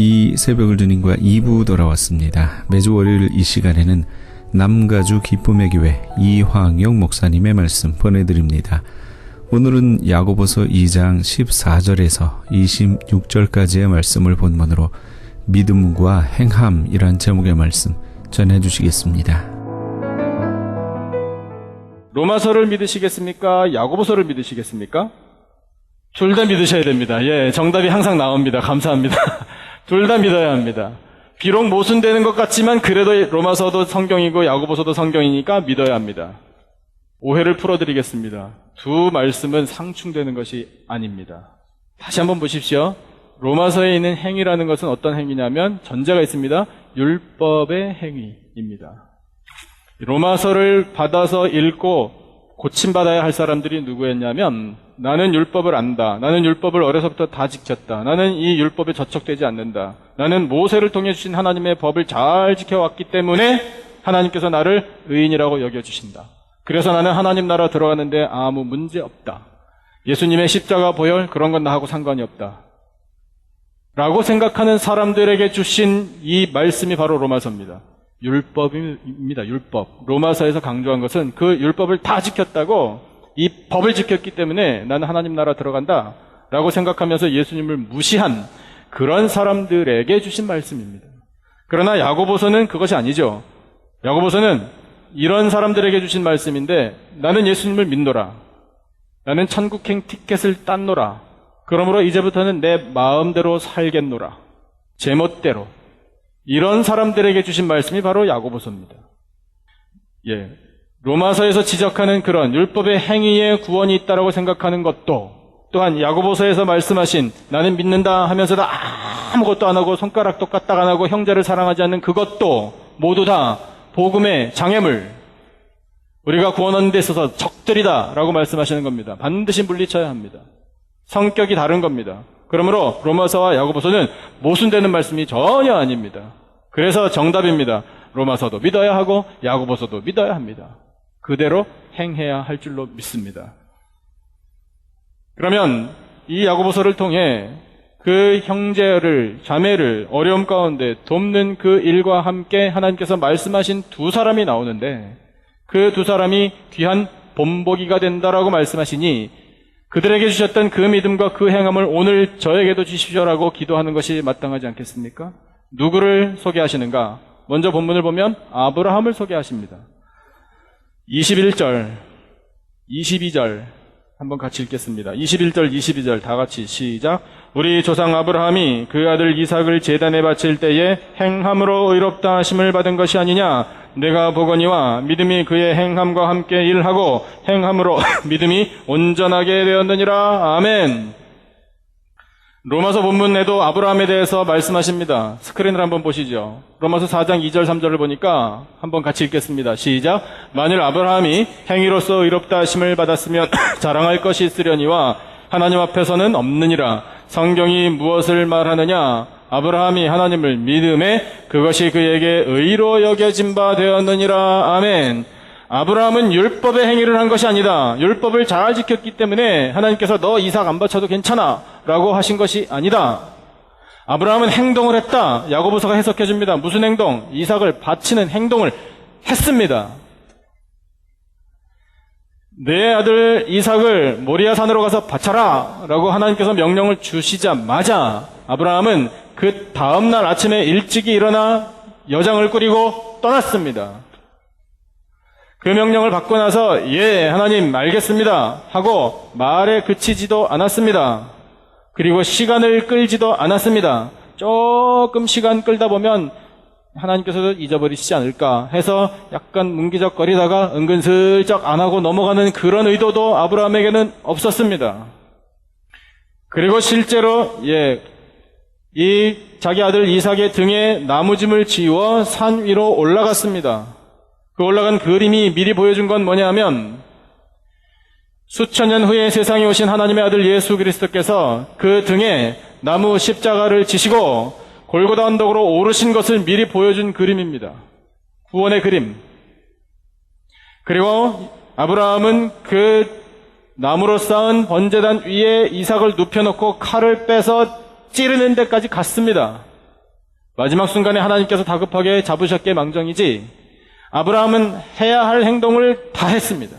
이 새벽을 주님과 2부 돌아왔습니다. 매주 월요일 이 시간에는 남가주 기쁨의 교회 이황영 목사님의 말씀 보내드립니다. 오늘은 야고보서 2장 14절에서 26절까지의 말씀을 본문으로 믿음과 행함이란 제목의 말씀 전해주시겠습니다. 로마서를 믿으시겠습니까? 야고보서를 믿으시겠습니까? 둘 다 믿으셔야 됩니다. 정답이 항상 나옵니다. 감사합니다. 둘 다 믿어야 합니다. 비록 모순되는 것 같지만 그래도 로마서도 성경이고 야고보서도 성경이니까 믿어야 합니다. 오해를 풀어드리겠습니다. 두 말씀은 상충되는 것이 아닙니다. 다시 한번 보십시오. 로마서에 있는 행위라는 것은 어떤 행위냐면 전제가 있습니다. 율법의 행위입니다. 로마서를 받아서 읽고 고침받아야 할 사람들이 누구였냐면, 나는 율법을 안다. 나는 율법을 어려서부터 다 지켰다. 나는 이 율법에 저촉되지 않는다. 나는 모세를 통해 주신 하나님의 법을 잘 지켜왔기 때문에 하나님께서 나를 의인이라고 여겨주신다. 그래서 나는 하나님 나라 들어가는데 아무 문제 없다. 예수님의 십자가 보혈 그런 건 나하고 상관이 없다. 라고 생각하는 사람들에게 주신 이 말씀이 바로 로마서입니다. 율법입니다. 율법. 로마서에서 강조한 것은 그 율법을 다 지켰다고, 이 법을 지켰기 때문에 나는 하나님 나라 들어간다 라고 생각하면서 예수님을 무시한 그런 사람들에게 주신 말씀입니다. 그러나 야고보서는 그것이 아니죠. 야고보서는 이런 사람들에게 주신 말씀인데, 나는 예수님을 믿노라. 나는 천국행 티켓을 땄노라. 그러므로 이제부터는 내 마음대로 살겠노라. 제멋대로. 이런 사람들에게 주신 말씀이 바로 야고보서입니다. 로마서에서 지적하는 그런 율법의 행위에 구원이 있다고 생각하는 것도, 또한 야고보서에서 말씀하신 나는 믿는다 하면서도 아무것도 안 하고 손가락도 까딱 안 하고 형제를 사랑하지 않는 그것도 모두 다 복음의 장애물, 우리가 구원 얻는 데 있어서 적들이다 라고 말씀하시는 겁니다. 반드시 물리쳐야 합니다. 성격이 다른 겁니다. 그러므로 로마서와 야고보서는 모순되는 말씀이 전혀 아닙니다. 그래서 정답입니다. 로마서도 믿어야 하고 야고보서도 믿어야 합니다. 그대로 행해야 할 줄로 믿습니다. 그러면 이 야고보서를 통해 그 형제를, 자매를 어려움 가운데 돕는 그 일과 함께 하나님께서 말씀하신 두 사람이 나오는데, 그 두 사람이 귀한 본보기가 된다라고 말씀하시니 그들에게 주셨던 그 믿음과 그 행함을 오늘 저에게도 주십시오라고 기도하는 것이 마땅하지 않겠습니까? 누구를 소개하시는가? 먼저 본문을 보면 아브라함을 소개하십니다. 21절, 22절 한번 같이 읽겠습니다. 21절, 22절 다 같이 시작. 우리 조상 아브라함이 그 아들 이삭을 제단에 바칠 때에 행함으로 의롭다 하심을 받은 것이 아니냐? 내가 보거니와 믿음이 그의 행함과 함께 일하고 행함으로 믿음이 온전하게 되었느니라. 아멘. 로마서 본문에도 아브라함에 대해서 말씀하십니다. 스크린을 한번 보시죠. 로마서 4장 2절 3절을 보니까 한번 같이 읽겠습니다. 시작. 만일 아브라함이 행위로서 의롭다 하심을 받았으면 자랑할 것이 있으려니와 하나님 앞에서는 없느니라. 성경이 무엇을 말하느냐? 아브라함이 하나님을 믿음에 그것이 그에게 의로 여겨진 바 되었느니라. 아멘. 아브라함은 율법의 행위를 한 것이 아니다. 율법을 잘 지켰기 때문에 하나님께서 너 이삭 안 바쳐도 괜찮아 라고 하신 것이 아니다. 아브라함은 행동을 했다. 야고보서가 해석해 줍니다. 무슨 행동? 이삭을 바치는 행동을 했습니다. 내 아들 이삭을 모리아 산으로 가서 바쳐라 라고 하나님께서 명령을 주시자마자 아브라함은 그 다음날 아침에 일찍이 일어나 여장을 꾸리고 떠났습니다. 그 명령을 받고 나서 하나님 알겠습니다 하고 말에 그치지도 않았습니다. 그리고 시간을 끌지도 않았습니다. 조금 시간 끌다 보면 하나님께서도 잊어버리시지 않을까 해서 약간 뭉기적거리다가 은근슬쩍 안 하고 넘어가는 그런 의도도 아브라함에게는 없었습니다. 그리고 실제로 이 자기 아들 이삭의 등에 나무짐을 지워 산 위로 올라갔습니다. 그 올라간 그림이 미리 보여준 건 뭐냐면, 수천 년 후에 세상에 오신 하나님의 아들 예수 그리스도께서 그 등에 나무 십자가를 지시고 골고다 언덕으로 오르신 것을 미리 보여준 그림입니다. 구원의 그림. 그리고 아브라함은 그 나무로 쌓은 번제단 위에 이삭을 눕혀놓고 칼을 빼서 찌르는 데까지 갔습니다. 마지막 순간에 하나님께서 다급하게 잡으셨기에 망정이지 아브라함은 해야 할 행동을 다 했습니다.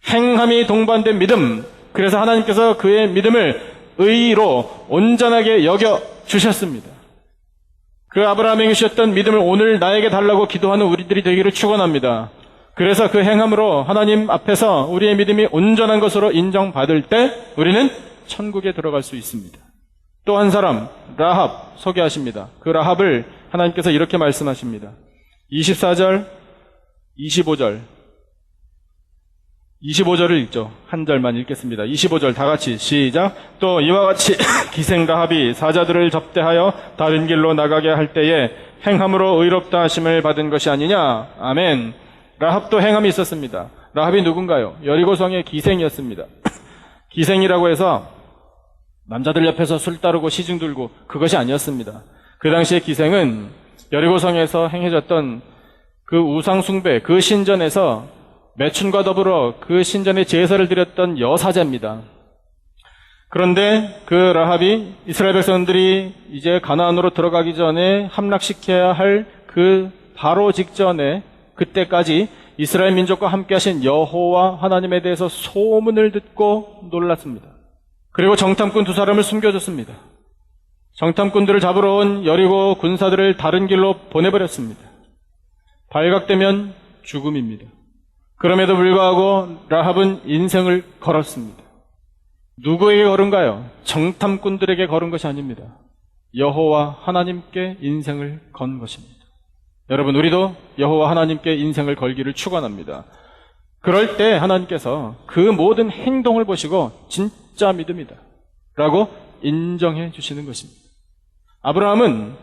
행함이 동반된 믿음, 그래서 하나님께서 그의 믿음을 의로 온전하게 여겨주셨습니다. 그 아브라함에게 주셨던 믿음을 오늘 나에게 달라고 기도하는 우리들이 되기를 축원합니다. 그래서 그 행함으로 하나님 앞에서 우리의 믿음이 온전한 것으로 인정받을 때 우리는 천국에 들어갈 수 있습니다. 또 한 사람, 라합 소개하십니다. 그 라합을 하나님께서 이렇게 말씀하십니다. 24절, 25절을 읽죠. 한 절만 읽겠습니다. 25절 다 같이 시작. 또 이와 같이 기생 라합이 사자들을 접대하여 다른 길로 나가게 할 때에 행함으로 의롭다 하심을 받은 것이 아니냐. 아멘. 라합도 행함이 있었습니다. 라합이 누군가요? 여리고성의 기생이었습니다. 기생이라고 해서 남자들 옆에서 술 따르고 시중 들고 그것이 아니었습니다. 그 당시의 기생은 여리고성에서 행해졌던 그 우상 숭배, 그 신전에서 매춘과 더불어 그 신전에 제사를 드렸던 여사제입니다. 그런데 그 라합이 이스라엘 백성들이 이제 가나안으로 들어가기 전에 함락시켜야 할 그 바로 직전에 그때까지 이스라엘 민족과 함께 하신 여호와 하나님에 대해서 소문을 듣고 놀랐습니다. 그리고 정탐꾼 두 사람을 숨겨줬습니다. 정탐꾼들을 잡으러 온 여리고 군사들을 다른 길로 보내버렸습니다. 발각되면 죽음입니다. 그럼에도 불구하고 라합은 인생을 걸었습니다. 누구에게 걸은가요? 정탐꾼들에게 걸은 것이 아닙니다. 여호와 하나님께 인생을 건 것입니다. 여러분, 우리도 여호와 하나님께 인생을 걸기를 축원합니다. 그럴 때 하나님께서 그 모든 행동을 보시고 진짜 믿음이다 라고 인정해 주시는 것입니다. 아브라함은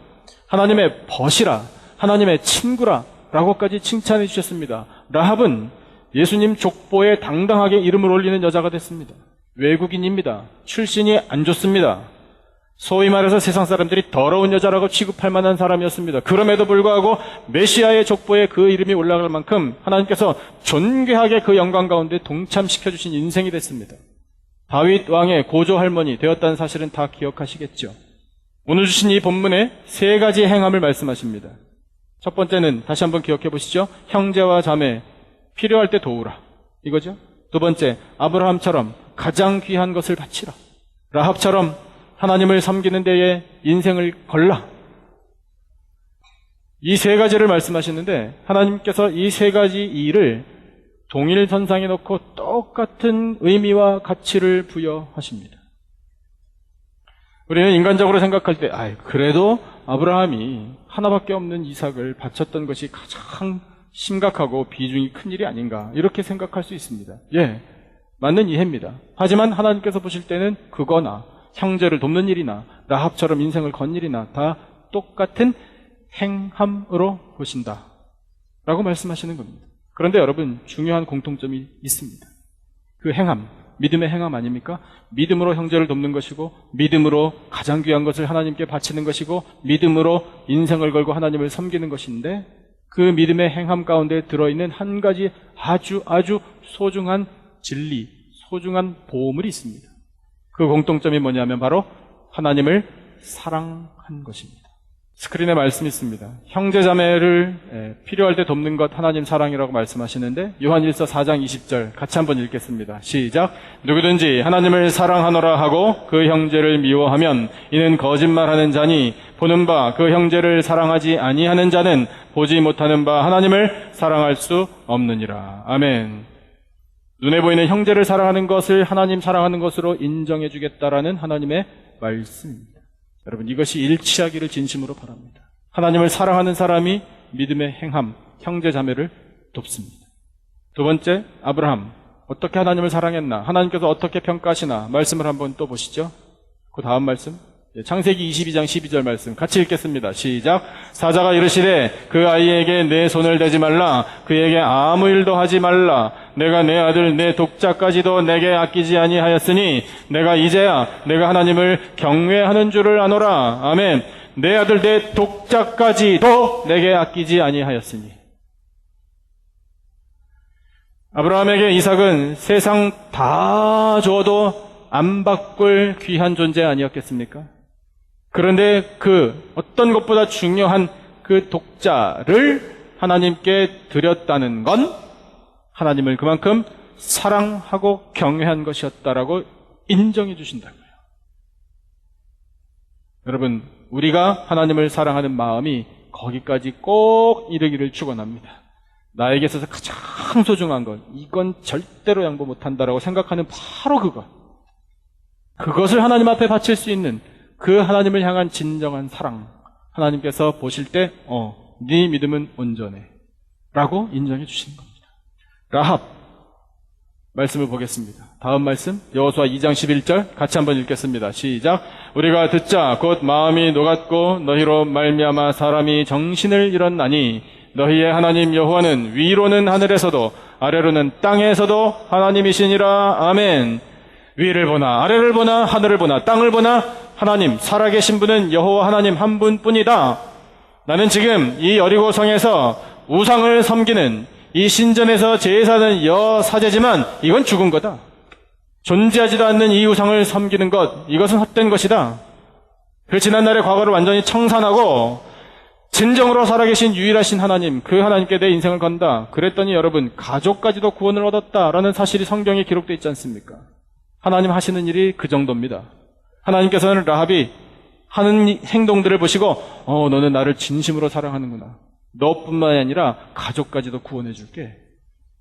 하나님의 벗이라, 하나님의 친구라 라고까지 칭찬해 주셨습니다. 라합은 예수님 족보에 당당하게 이름을 올리는 여자가 됐습니다. 외국인입니다. 출신이 안 좋습니다. 소위 말해서 세상 사람들이 더러운 여자라고 취급할 만한 사람이었습니다. 그럼에도 불구하고 메시아의 족보에 그 이름이 올라갈 만큼 하나님께서 존귀하게 그 영광 가운데 동참시켜주신 인생이 됐습니다. 다윗 왕의 고조 할머니 되었다는 사실은 다 기억하시겠죠. 오늘 주신 이 본문에 세 가지 행함을 말씀하십니다. 첫 번째는 다시 한번 기억해 보시죠. 형제와 자매, 필요할 때 도우라. 이거죠. 두 번째, 아브라함처럼 가장 귀한 것을 바치라. 라합처럼 하나님을 섬기는 데에 인생을 걸라. 이 세 가지를 말씀하시는데 하나님께서 이 세 가지 일을 동일선상에 놓고 똑같은 의미와 가치를 부여하십니다. 우리는 인간적으로 생각할 때 그래도 아브라함이 하나밖에 없는 이삭을 바쳤던 것이 가장 심각하고 비중이 큰 일이 아닌가 이렇게 생각할 수 있습니다. 예, 맞는 이해입니다. 하지만 하나님께서 보실 때는 그거나 형제를 돕는 일이나 라합처럼 인생을 건 일이나 다 똑같은 행함으로 보신다 라고 말씀하시는 겁니다. 그런데 여러분, 중요한 공통점이 있습니다. 그 행함, 믿음의 행함 아닙니까? 믿음으로 형제를 돕는 것이고, 믿음으로 가장 귀한 것을 하나님께 바치는 것이고, 믿음으로 인생을 걸고 하나님을 섬기는 것인데, 그 믿음의 행함 가운데 들어있는 한 가지 아주 소중한 진리, 소중한 보물이 있습니다. 그 공통점이 뭐냐면 바로 하나님을 사랑한 것입니다. 스크린에 말씀이 있습니다. 형제자매를 필요할 때 돕는 것 하나님 사랑이라고 말씀하시는데 요한일서 4장 20절 같이 한번 읽겠습니다. 시작. 누구든지 하나님을 사랑하노라 하고 그 형제를 미워하면 이는 거짓말하는 자니 보는 바 그 형제를 사랑하지 아니하는 자는 보지 못하는 바 하나님을 사랑할 수 없느니라. 아멘. 눈에 보이는 형제를 사랑하는 것을 하나님 사랑하는 것으로 인정해 주겠다라는 하나님의 말씀입니다. 여러분, 이것이 일치하기를 진심으로 바랍니다. 하나님을 사랑하는 사람이 믿음의 행함, 형제 자매를 돕습니다. 두 번째, 아브라함. 어떻게 하나님을 사랑했나? 하나님께서 어떻게 평가하시나? 말씀을 한번 또 보시죠. 그 다음 말씀. 창세기 22장 12절 말씀 같이 읽겠습니다. 시작. 사자가 이르시되 그 아이에게 내 손을 대지 말라. 그에게 아무 일도 하지 말라. 내가 내 아들 내 독자까지도 내게 아끼지 아니하였으니 내가 이제야 내가 하나님을 경외하는 줄을 아노라. 아멘. 내 아들 내 독자까지도 내게 아끼지 아니하였으니. 아브라함에게 이삭은 세상 다 줘도 안 바꿀 귀한 존재 아니었겠습니까? 그런데 그 어떤 것보다 중요한 그 독자를 하나님께 드렸다는 건 하나님을 그만큼 사랑하고 경외한 것이었다라고 인정해 주신다고요. 여러분, 우리가 하나님을 사랑하는 마음이 거기까지 꼭 이르기를 축원합니다. 나에게 있어서 가장 소중한 것, 이건 절대로 양보 못한다라고 생각하는 바로 그것. 그것을 하나님 앞에 바칠 수 있는 그 하나님을 향한 진정한 사랑. 하나님께서 보실 때, 네 믿음은 온전해. 라고 인정해 주시는 겁니다. 라합. 말씀을 보겠습니다. 다음 말씀, 여호수아 2장 11절 같이 한번 읽겠습니다. 시작. 우리가 듣자 곧 마음이 녹았고 너희로 말미암아 사람이 정신을 잃었나니 너희의 하나님 여호와는 위로는 하늘에서도 아래로는 땅에서도 하나님이시니라. 아멘. 위를 보나 아래를 보나 하늘을 보나 땅을 보나 하나님 살아계신 분은 여호와 하나님 한 분뿐이다. 나는 지금 이 여리고성에서 우상을 섬기는 이 신전에서 제사는 여사제지만 이건 죽은 거다. 존재하지도 않는 이 우상을 섬기는 것, 이것은 헛된 것이다. 그 지난날의 과거를 완전히 청산하고 진정으로 살아계신 유일하신 하나님, 그 하나님께 내 인생을 건다. 그랬더니 여러분, 가족까지도 구원을 얻었다라는 사실이 성경에 기록되어 있지 않습니까? 하나님 하시는 일이 그 정도입니다. 하나님께서는 라합이 하는 행동들을 보시고 너는 나를 진심으로 사랑하는구나. 너뿐만이 아니라 가족까지도 구원해 줄게.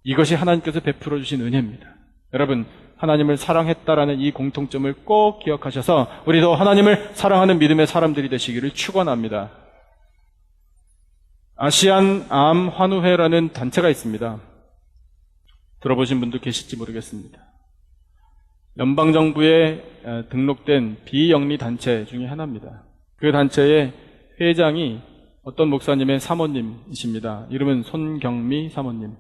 이것이 하나님께서 베풀어 주신 은혜입니다. 여러분, 하나님을 사랑했다라는 이 공통점을 꼭 기억하셔서 우리도 하나님을 사랑하는 믿음의 사람들이 되시기를 축원합니다. 아시안 암 환우회라는 단체가 있습니다. 들어보신 분도 계실지 모르겠습니다. 연방정부에 등록된 비영리 단체 중에 하나입니다. 그 단체의 회장이 어떤 목사님의 사모님이십니다. 이름은 손경미 사모님.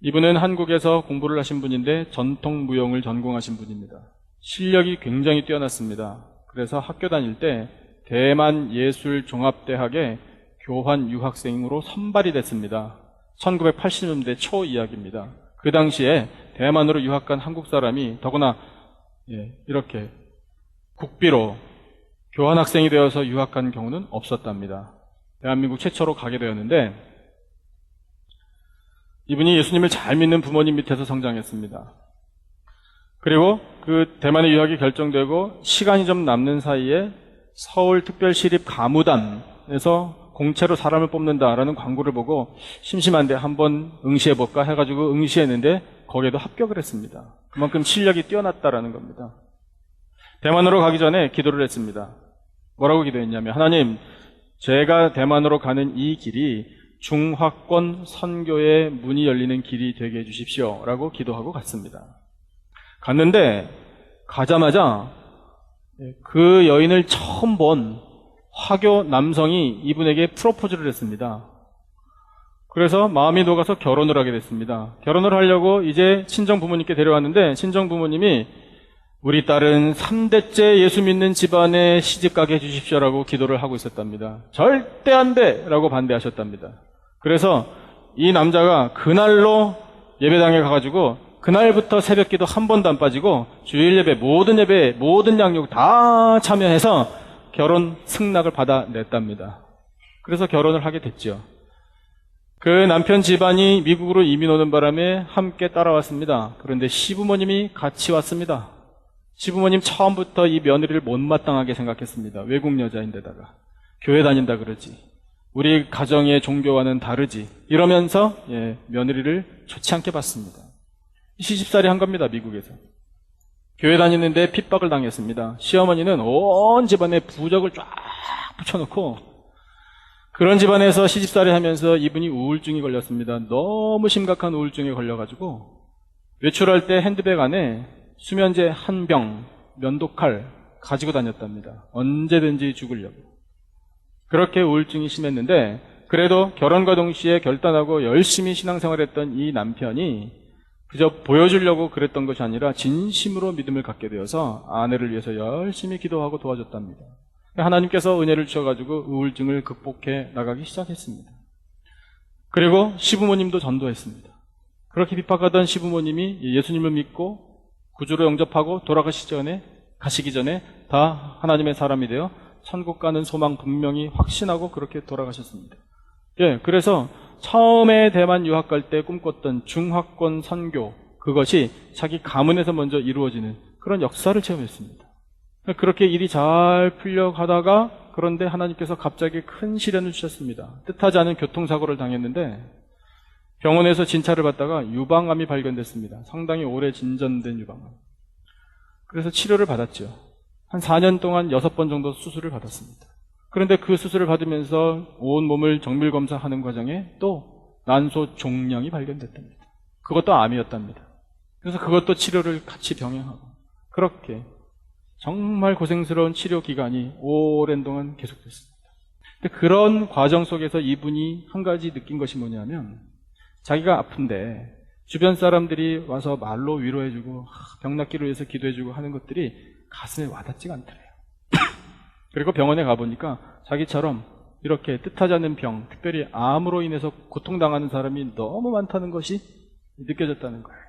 이분은 한국에서 공부를 하신 분인데 전통무용을 전공하신 분입니다. 실력이 굉장히 뛰어났습니다. 그래서 학교 다닐 때 대만예술종합대학에 교환 유학생으로 선발이 됐습니다. 1980년대 초 이야기입니다. 그 당시에 대만으로 유학 간 한국 사람이 더구나 이렇게 국비로 교환학생이 되어서 유학 간 경우는 없었답니다. 대한민국 최초로 가게 되었는데 이분이 예수님을 잘 믿는 부모님 밑에서 성장했습니다. 그리고 그 대만의 유학이 결정되고 시간이 좀 남는 사이에 서울특별시립가무단에서 공채로 사람을 뽑는다라는 광고를 보고 심심한데 한번 응시해볼까 해가지고 응시했는데 거기에도 합격을 했습니다. 그만큼 실력이 뛰어났다라는 겁니다. 대만으로 가기 전에 기도를 했습니다. 뭐라고 기도했냐면 하나님, 제가 대만으로 가는 이 길이 중화권 선교의 문이 열리는 길이 되게 해주십시오 라고 기도하고 갔습니다. 갔는데 가자마자 그 여인을 처음 본 화교 남성이 이분에게 프로포즈를 했습니다. 그래서 마음이 녹아서 결혼을 하게 됐습니다. 결혼을 하려고 이제 친정 부모님께 데려왔는데 친정 부모님이 우리 딸은 3대째 예수 믿는 집안에 시집가게 해주십시오라고 기도를 하고 있었답니다. 절대 안 돼! 라고 반대하셨답니다. 그래서 이 남자가 그날로 예배당에 가가지고 그날부터 새벽 기도 한 번도 안 빠지고 주일 예배, 모든 양육 다 참여해서 결혼 승낙을 받아냈답니다. 그래서 결혼을 하게 됐죠. 그 남편 집안이 미국으로 이민 오는 바람에 함께 따라왔습니다. 그런데 시부모님이 같이 왔습니다. 시부모님 처음부터 이 며느리를 못마땅하게 생각했습니다. 외국 여자인데다가 교회 다닌다 그러지, 우리 가정의 종교와는 다르지, 이러면서 며느리를 좋지 않게 봤습니다. 시집살이 한 겁니다. 미국에서 교회 다니는데 핍박을 당했습니다. 시어머니는 온 집안에 부적을 쫙 붙여놓고 그런 집안에서 시집살이 하면서 이분이 우울증이 걸렸습니다. 너무 심각한 우울증에 걸려가지고 외출할 때 핸드백 안에 수면제 한 병, 면도칼 가지고 다녔답니다. 언제든지 죽으려고. 그렇게 우울증이 심했는데 그래도 결혼과 동시에 결단하고 열심히 신앙생활했던 이 남편이 그저 보여주려고 그랬던 것이 아니라 진심으로 믿음을 갖게 되어서 아내를 위해서 열심히 기도하고 도와줬답니다. 하나님께서 은혜를 주셔가지고 우울증을 극복해 나가기 시작했습니다. 그리고 시부모님도 전도했습니다. 그렇게 핍박하던 시부모님이 예수님을 믿고 구주로 영접하고 돌아가시기 전에 다 하나님의 사람이 되어 천국 가는 소망 분명히 확신하고 그렇게 돌아가셨습니다. 예, 그래서 처음에 대만 유학 갈 때 꿈꿨던 중화권 선교, 그것이 자기 가문에서 먼저 이루어지는 그런 역사를 체험했습니다. 그렇게 일이 잘 풀려가다가 그런데 하나님께서 갑자기 큰 시련을 주셨습니다. 뜻하지 않은 교통사고를 당했는데 병원에서 진찰을 받다가 유방암이 발견됐습니다. 상당히 오래 진전된 유방암. 그래서 치료를 받았죠. 한 4년 동안 6번 정도 수술을 받았습니다. 그런데 그 수술을 받으면서 온 몸을 정밀 검사하는 과정에 또 난소 종양이 발견됐답니다. 그것도 암이었답니다. 그래서 그것도 치료를 같이 병행하고 그렇게 정말 고생스러운 치료 기간이 오랜 동안 계속됐습니다. 근데 그런 과정 속에서 이분이 한 가지 느낀 것이 뭐냐면 자기가 아픈데 주변 사람들이 와서 말로 위로해주고 병 낫기를 위해서 기도해주고 하는 것들이 가슴에 와닿지가 않더래요. 그리고 병원에 가보니까 자기처럼 이렇게 뜻하지 않은 병, 특별히 암으로 인해서 고통당하는 사람이 너무 많다는 것이 느껴졌다는 거예요.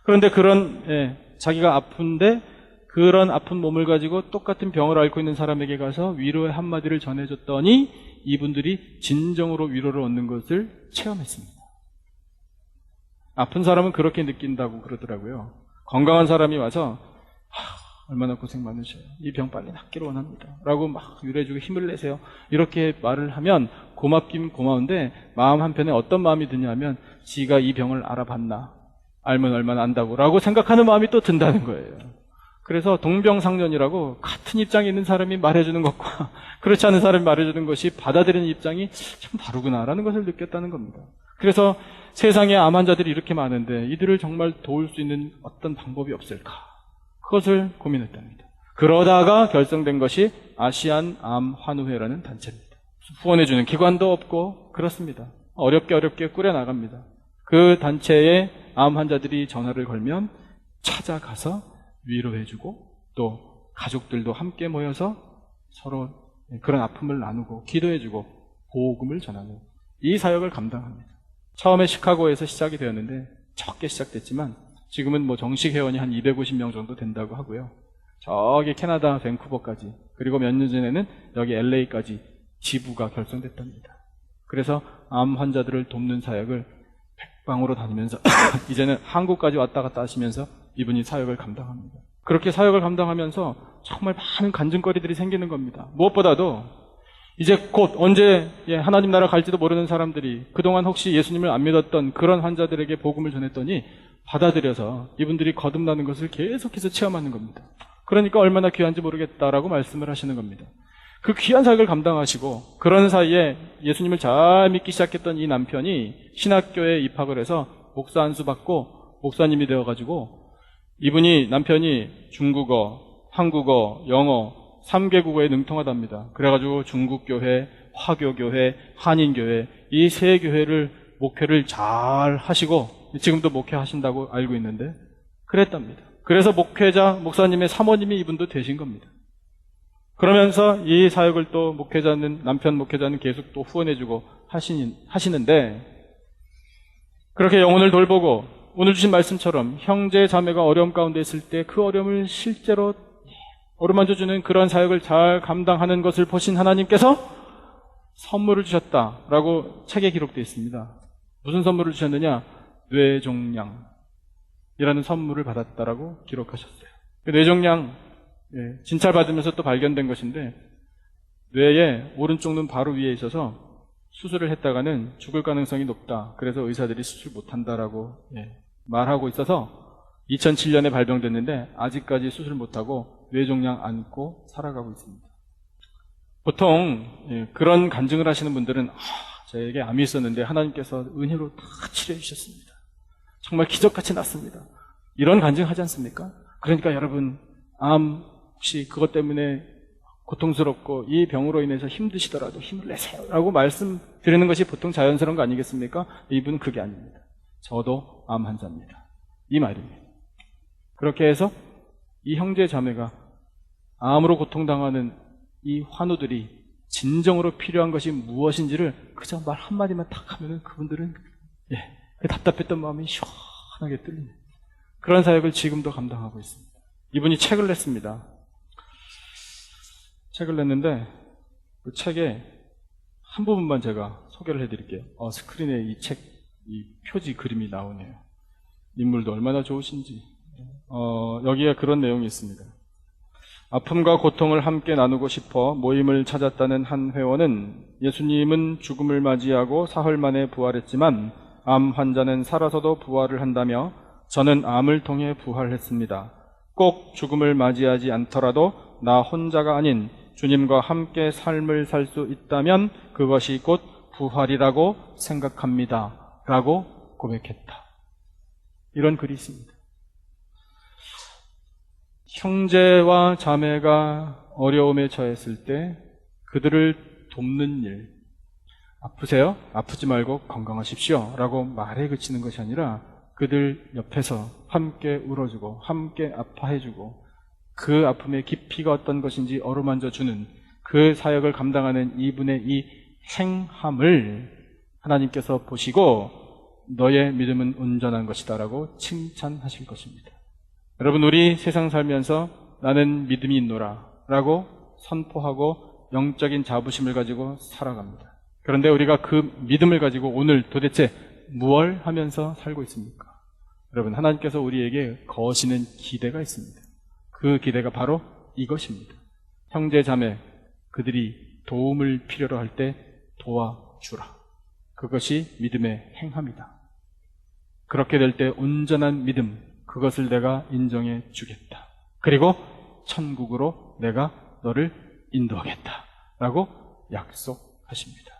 그런데 자기가 아픈데 그런 아픈 몸을 가지고 똑같은 병을 앓고 있는 사람에게 가서 위로의 한마디를 전해줬더니 이분들이 진정으로 위로를 얻는 것을 체험했습니다. 아픈 사람은 그렇게 느낀다고 그러더라고요. 건강한 사람이 와서 얼마나 고생 많으셔요. 이 병 빨리 낫기를 원합니다. 라고 막 위로해주고 힘을 내세요. 이렇게 말을 하면 고맙긴 고마운데 마음 한편에 어떤 마음이 드냐면 지가 이 병을 알아봤나? 알면 얼마나 안다고 라고 생각하는 마음이 또 든다는 거예요. 그래서 동병상련이라고 같은 입장에 있는 사람이 말해주는 것과 그렇지 않은 사람이 말해주는 것이 받아들이는 입장이 참 다르구나라는 것을 느꼈다는 겁니다. 그래서 세상에 암 환자들이 이렇게 많은데 이들을 정말 도울 수 있는 어떤 방법이 없을까? 그것을 고민했답니다. 그러다가 결성된 것이 아시안 암 환우회라는 단체입니다. 후원해주는 기관도 없고 그렇습니다. 어렵게 꾸려나갑니다. 그 단체에 암 환자들이 전화를 걸면 찾아가서 위로해주고 또 가족들도 함께 모여서 서로 그런 아픔을 나누고 기도해주고 복음을 전하는 이 사역을 감당합니다. 처음에 시카고에서 시작이 되었는데 적게 시작됐지만 지금은 뭐 정식 회원이 한 250명 정도 된다고 하고요. 저기 캐나다 밴쿠버까지 그리고 몇 년 전에는 여기 LA까지 지부가 결성됐답니다. 그래서 암 환자들을 돕는 사역을 백방으로 다니면서 이제는 한국까지 왔다 갔다 하시면서 이분이 사역을 감당합니다. 그렇게 사역을 감당하면서 정말 많은 간증거리들이 생기는 겁니다. 무엇보다도 이제 곧 언제 하나님 나라 갈지도 모르는 사람들이 그동안 혹시 예수님을 안 믿었던 그런 환자들에게 복음을 전했더니 받아들여서 이분들이 거듭나는 것을 계속해서 체험하는 겁니다. 그러니까 얼마나 귀한지 모르겠다라고 말씀을 하시는 겁니다. 그 귀한 사역을 감당하시고 그런 사이에 예수님을 잘 믿기 시작했던 이 남편이 신학교에 입학을 해서 목사 안수 받고 목사님이 되어가지고 남편이 중국어, 한국어, 영어 3개국어에 능통하답니다. 그래가지고 중국교회, 화교교회, 한인교회 이 세 교회를 목회를 잘 하시고 지금도 목회하신다고 알고 있는데 그랬답니다. 그래서 목사님의 사모님이 이분도 되신 겁니다. 그러면서 이 사역을 또 남편 목회자는 계속 또 후원해주고 하시는데 그렇게 영혼을 돌보고 오늘 주신 말씀처럼 형제 자매가 어려움 가운데 있을 때 그 어려움을 실제로 어루만져주는 그런 사역을 잘 감당하는 것을 보신 하나님께서 선물을 주셨다라고 책에 기록되어 있습니다. 무슨 선물을 주셨느냐? 뇌종양이라는 선물을 받았다라고 기록하셨어요. 뇌종양 진찰받으면서 또 발견된 것인데 뇌의 오른쪽 눈 바로 위에 있어서 수술을 했다가는 죽을 가능성이 높다. 그래서 의사들이 수술 못한다라고 말하고 있어서 2007년에 발병됐는데 아직까지 수술 못하고 뇌종양 안고 살아가고 있습니다. 보통 그런 간증을 하시는 분들은 저에게 암이 있었는데 하나님께서 은혜로 다 치료해 주셨습니다. 정말 기적같이 낫습니다. 이런 간증하지 않습니까? 그러니까 여러분 암 혹시 그것 때문에 고통스럽고 이 병으로 인해서 힘드시더라도 힘을 내세요 라고 말씀드리는 것이 보통 자연스러운 거 아니겠습니까? 이분은 그게 아닙니다. 저도 암 환자입니다. 이 말입니다. 그렇게 해서 이 형제 자매가 암으로 고통당하는 이 환우들이 진정으로 필요한 것이 무엇인지를 그저 말 한마디만 딱 하면은 그분들은 그 답답했던 마음이 시원하게 뚫립니다. 그런 사역을 지금도 감당하고 있습니다. 이분이 책을 냈습니다. 책을 냈는데 그 책에 한 부분만 제가 소개를 해드릴게요. 스크린에 이 표지 그림이 나오네요. 인물도 얼마나 좋으신지. 여기에 그런 내용이 있습니다. 아픔과 고통을 함께 나누고 싶어 모임을 찾았다는 한 회원은 예수님은 죽음을 맞이하고 사흘 만에 부활했지만 암 환자는 살아서도 부활을 한다며 저는 암을 통해 부활했습니다. 꼭 죽음을 맞이하지 않더라도 나 혼자가 아닌 주님과 함께 삶을 살 수 있다면 그것이 곧 부활이라고 생각합니다. 라고 고백했다. 이런 글이 있습니다. 형제와 자매가 어려움에 처했을 때 그들을 돕는 일, 아프세요? 아프지 말고 건강하십시오 라고 말에 그치는 것이 아니라 그들 옆에서 함께 울어주고 함께 아파해주고 그 아픔의 깊이가 어떤 것인지 어루만져주는 그 사역을 감당하는 이분의 이 행함을 하나님께서 보시고 너의 믿음은 온전한 것이다 라고 칭찬하실 것입니다. 여러분, 우리 세상 살면서 나는 믿음이 있노라 라고 선포하고 영적인 자부심을 가지고 살아갑니다. 그런데 우리가 그 믿음을 가지고 오늘 도대체 무엇을 하면서 살고 있습니까? 여러분, 하나님께서 우리에게 거시는 기대가 있습니다. 그 기대가 바로 이것입니다. 형제 자매 그들이 도움을 필요로 할 때 도와주라. 그것이 믿음의 행함이다. 그렇게 될 때 온전한 믿음, 그것을 내가 인정해 주겠다. 그리고 천국으로 내가 너를 인도하겠다 라고 약속하십니다.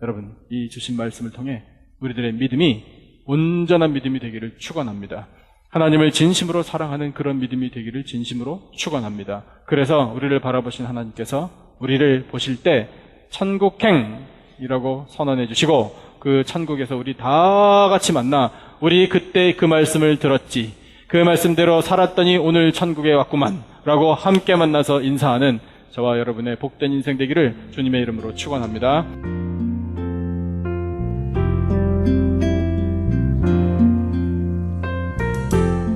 여러분, 이 주신 말씀을 통해 우리들의 믿음이 온전한 믿음이 되기를 축원합니다. 하나님을 진심으로 사랑하는 그런 믿음이 되기를 진심으로 축원합니다. 그래서 우리를 바라보신 하나님께서 우리를 보실 때 천국행이라고 선언해 주시고 그 천국에서 우리 다 같이 만나 우리 그때 그 말씀을 들었지, 그 말씀대로 살았더니 오늘 천국에 왔구만 라고 함께 만나서 인사하는 저와 여러분의 복된 인생 되기를 주님의 이름으로 축원합니다.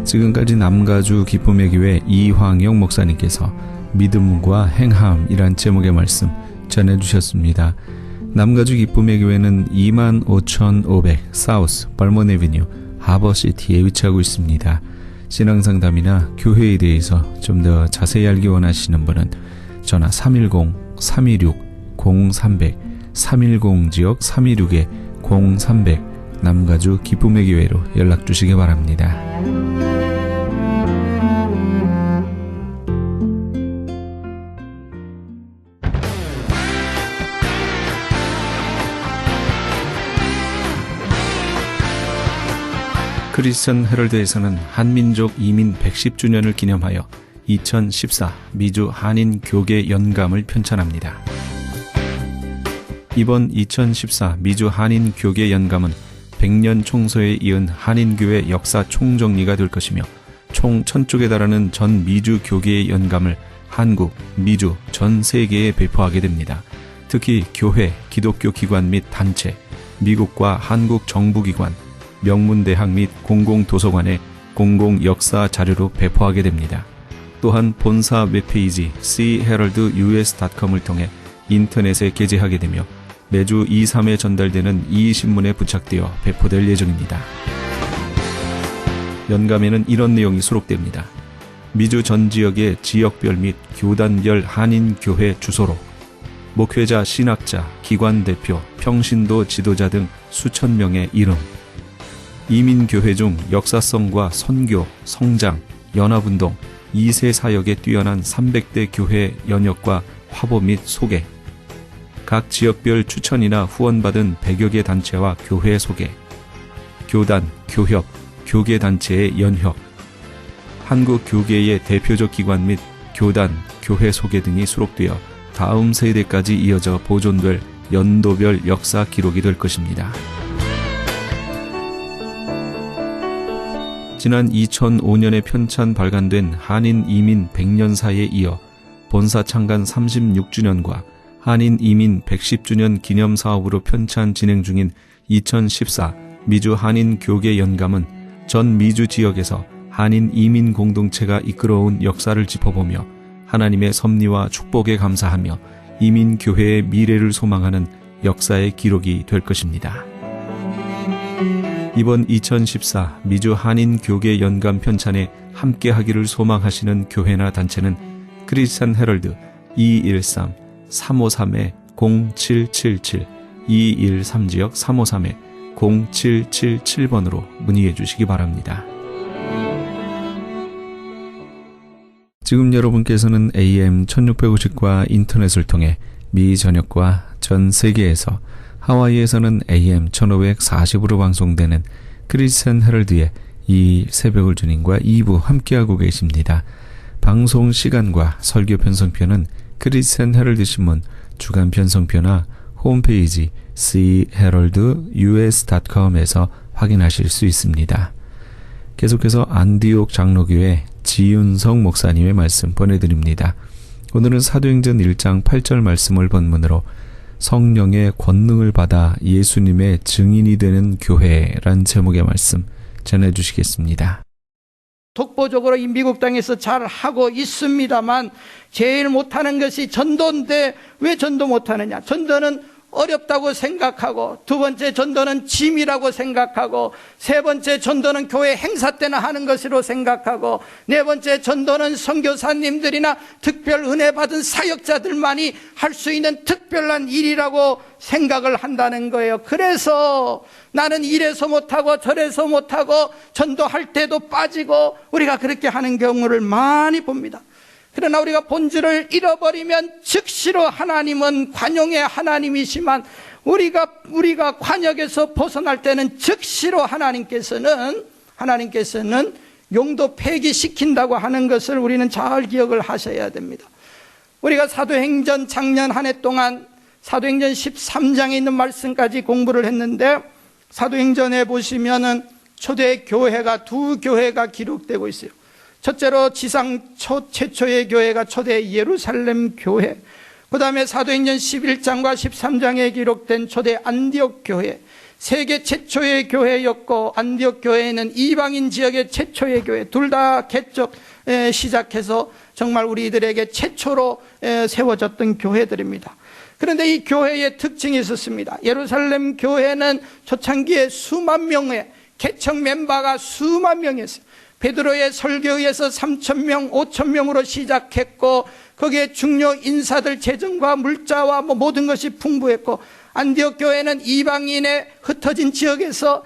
지금까지 남가주 기쁨의 교회 이황영 목사님께서 믿음과 행함이란 제목의 말씀 전해주셨습니다. 남가주 기쁨의 교회는 25,500 사우스 벌먼 애비뉴 하버시티에 위치하고 있습니다. 신앙상담이나 교회에 대해서 좀 더 자세히 알기 원하시는 분은 전화 310-326-0300 310지역 326-0300 남가주 기쁨의 교회로 연락 주시기 바랍니다. 크리스천 헤럴드에서는 한민족 이민 110주년을 기념하여 2014 미주 한인 교계 연감을 편찬합니다. 이번 2014 미주 한인 교계 연감은 100년 총서에 이은 한인교회 역사 총정리가 될 것이며 총 1000쪽에 달하는 전 미주 교계의 연감을 한국, 미주, 전 세계에 배포하게 됩니다. 특히 교회, 기독교 기관 및 단체, 미국과 한국 정부기관, 명문대학 및 공공도서관에 공공역사 자료로 배포하게 됩니다. 또한 본사 웹페이지 cheraldus.com을 통해 인터넷에 게재하게 되며 매주 2, 3회 전달되는 이 신문에 부착되어 배포될 예정입니다. 연감에는 이런 내용이 수록됩니다. 미주 전 지역의 지역별 및 교단별 한인교회 주소로 목회자, 신학자, 기관 대표, 평신도 지도자 등 수천 명의 이름, 이민교회 중 역사성과 선교, 성장, 연합운동, 2세 사역에 뛰어난 300대 교회 연역과 화보 및 소개, 각 지역별 추천이나 후원받은 100여 개 단체와 교회 소개, 교단, 교협, 교계단체의 연혁, 한국 교계의 대표적 기관 및 교단, 교회 소개 등이 수록되어 다음 세대까지 이어져 보존될 연도별 역사 기록이 될 것입니다. 지난 2005년에 편찬 발간된 한인 이민 100년사에 이어 본사 창간 36주년과 한인 이민 110주년 기념 사업으로 편찬 진행 중인 2014 미주 한인 교계 연감은 전 미주 지역에서 한인 이민 공동체가 이끌어온 역사를 짚어보며 하나님의 섭리와 축복에 감사하며 이민교회의 미래를 소망하는 역사의 기록이 될 것입니다. 이번 2014 미주 한인교계 연간 편찬에 함께하기를 소망하시는 교회나 단체는 크리스찬 헤럴드 213-353-0777 213지역 353-0777번으로 문의해 주시기 바랍니다. 지금 여러분께서는 AM 1650과 인터넷을 통해 미 전역과 전 세계에서 하와이에서는 AM 1540으로 방송되는 크리스찬 헤럴드의 이 새벽을 주님과 2부 함께하고 계십니다. 방송 시간과 설교 편성표는 크리스찬 헤럴드 신문 주간 편성표나 홈페이지 cheraldus.com에서 확인하실 수 있습니다. 계속해서 안디옥 장로교회 지윤성 목사님의 말씀 보내드립니다. 오늘은 사도행전 1장 8절 말씀을 본문으로 성령의 권능을 받아 예수님의 증인이 되는 교회란 제목의 말씀 전해주시겠습니다. 독보적으로 이 미국 땅에서 잘 하고 있습니다만 제일 못하는 것이 전도인데 왜 전도 못하느냐? 전도는 어렵다고 생각하고, 두 번째 전도는 짐이라고 생각하고, 세 번째 전도는 교회 행사 때나 하는 것으로 생각하고, 네 번째 전도는 선교사님들이나 특별 은혜 받은 사역자들만이 할 수 있는 특별한 일이라고 생각을 한다는 거예요. 그래서 나는 이래서 못하고 저래서 못하고 전도할 때도 빠지고 우리가 그렇게 하는 경우를 많이 봅니다. 그러나 우리가 본질을 잃어버리면 즉시로 하나님은 관용의 하나님이시만 우리가 관역에서 벗어날 때는 즉시로 하나님께서는 용도 폐기시킨다고 하는 것을 우리는 잘 기억을 하셔야 됩니다. 우리가 사도행전 작년 한 해 동안 사도행전 13장에 있는 말씀까지 공부를 했는데, 사도행전에 보시면은 초대 교회가 두 교회가 기록되고 있어요. 첫째로 지상 최초의 교회가 초대 예루살렘 교회, 그 다음에 사도행전 11장과 13장에 기록된 초대 안디옥 교회, 세계 최초의 교회였고, 안디옥 교회는 이방인 지역의 최초의 교회, 둘 다 개척 시작해서 정말 우리들에게 최초로 세워졌던 교회들입니다. 그런데 이 교회의 특징이 있었습니다. 예루살렘 교회는 초창기에 수만 명의 개척 멤버가 수만 명이었어요. 베드로의 설교에 의해서 3,000명, 5,000명으로 시작했고, 거기에 중요 인사들 재정과 물자와 모든 것이 풍부했고, 안디옥 교회는 이방인의 흩어진 지역에서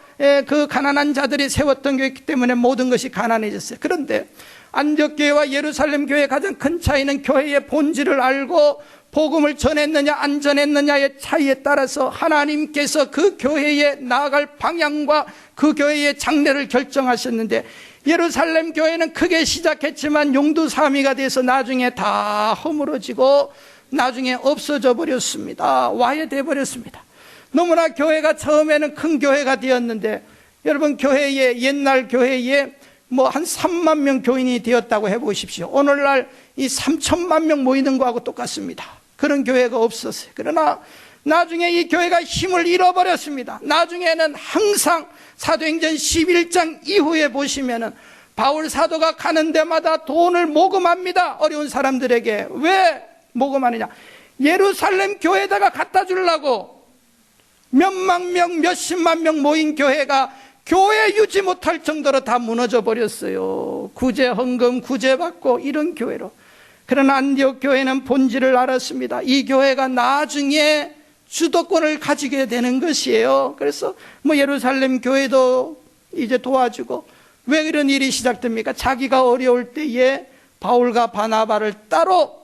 그 가난한 자들이 세웠던 교회이기 때문에 모든 것이 가난해졌어요. 그런데 안디옥 교회와 예루살렘 교회의 가장 큰 차이는 교회의 본질을 알고 복음을 전했느냐 안 전했느냐의 차이에 따라서 하나님께서 그 교회에 나아갈 방향과 그 교회의 장래를 결정하셨는데, 예루살렘 교회는 크게 시작했지만 용두사미가 돼서 나중에 다 허물어지고 나중에 없어져 버렸습니다. 와해돼 버렸습니다. 너무나 교회가 처음에는 큰 교회가 되었는데, 여러분 교회에, 옛날 교회에 한 3만 명 교인이 되었다고 해보십시오. 오늘날 이 3천만 명 모이는 거하고 똑같습니다. 그런 교회가 없었어요. 그러나 나중에 이 교회가 힘을 잃어버렸습니다. 나중에는 항상 사도행전 11장 이후에 보시면은 바울 사도가 가는 데마다 돈을 모금합니다. 어려운 사람들에게. 왜 모금하느냐? 예루살렘 교회에다가 갖다 주려고. 몇만 명, 몇십만 명 모인 교회가 교회 유지 못할 정도로 다 무너져 버렸어요. 구제 헌금 구제받고 이런 교회로. 그러나 안디옥 교회는 본질을 알았습니다. 이 교회가 나중에 주도권을 가지게 되는 것이에요. 그래서 예루살렘 교회도 이제 도와주고. 왜 이런 일이 시작됩니까? 자기가 어려울 때에 바울과 바나바를 따로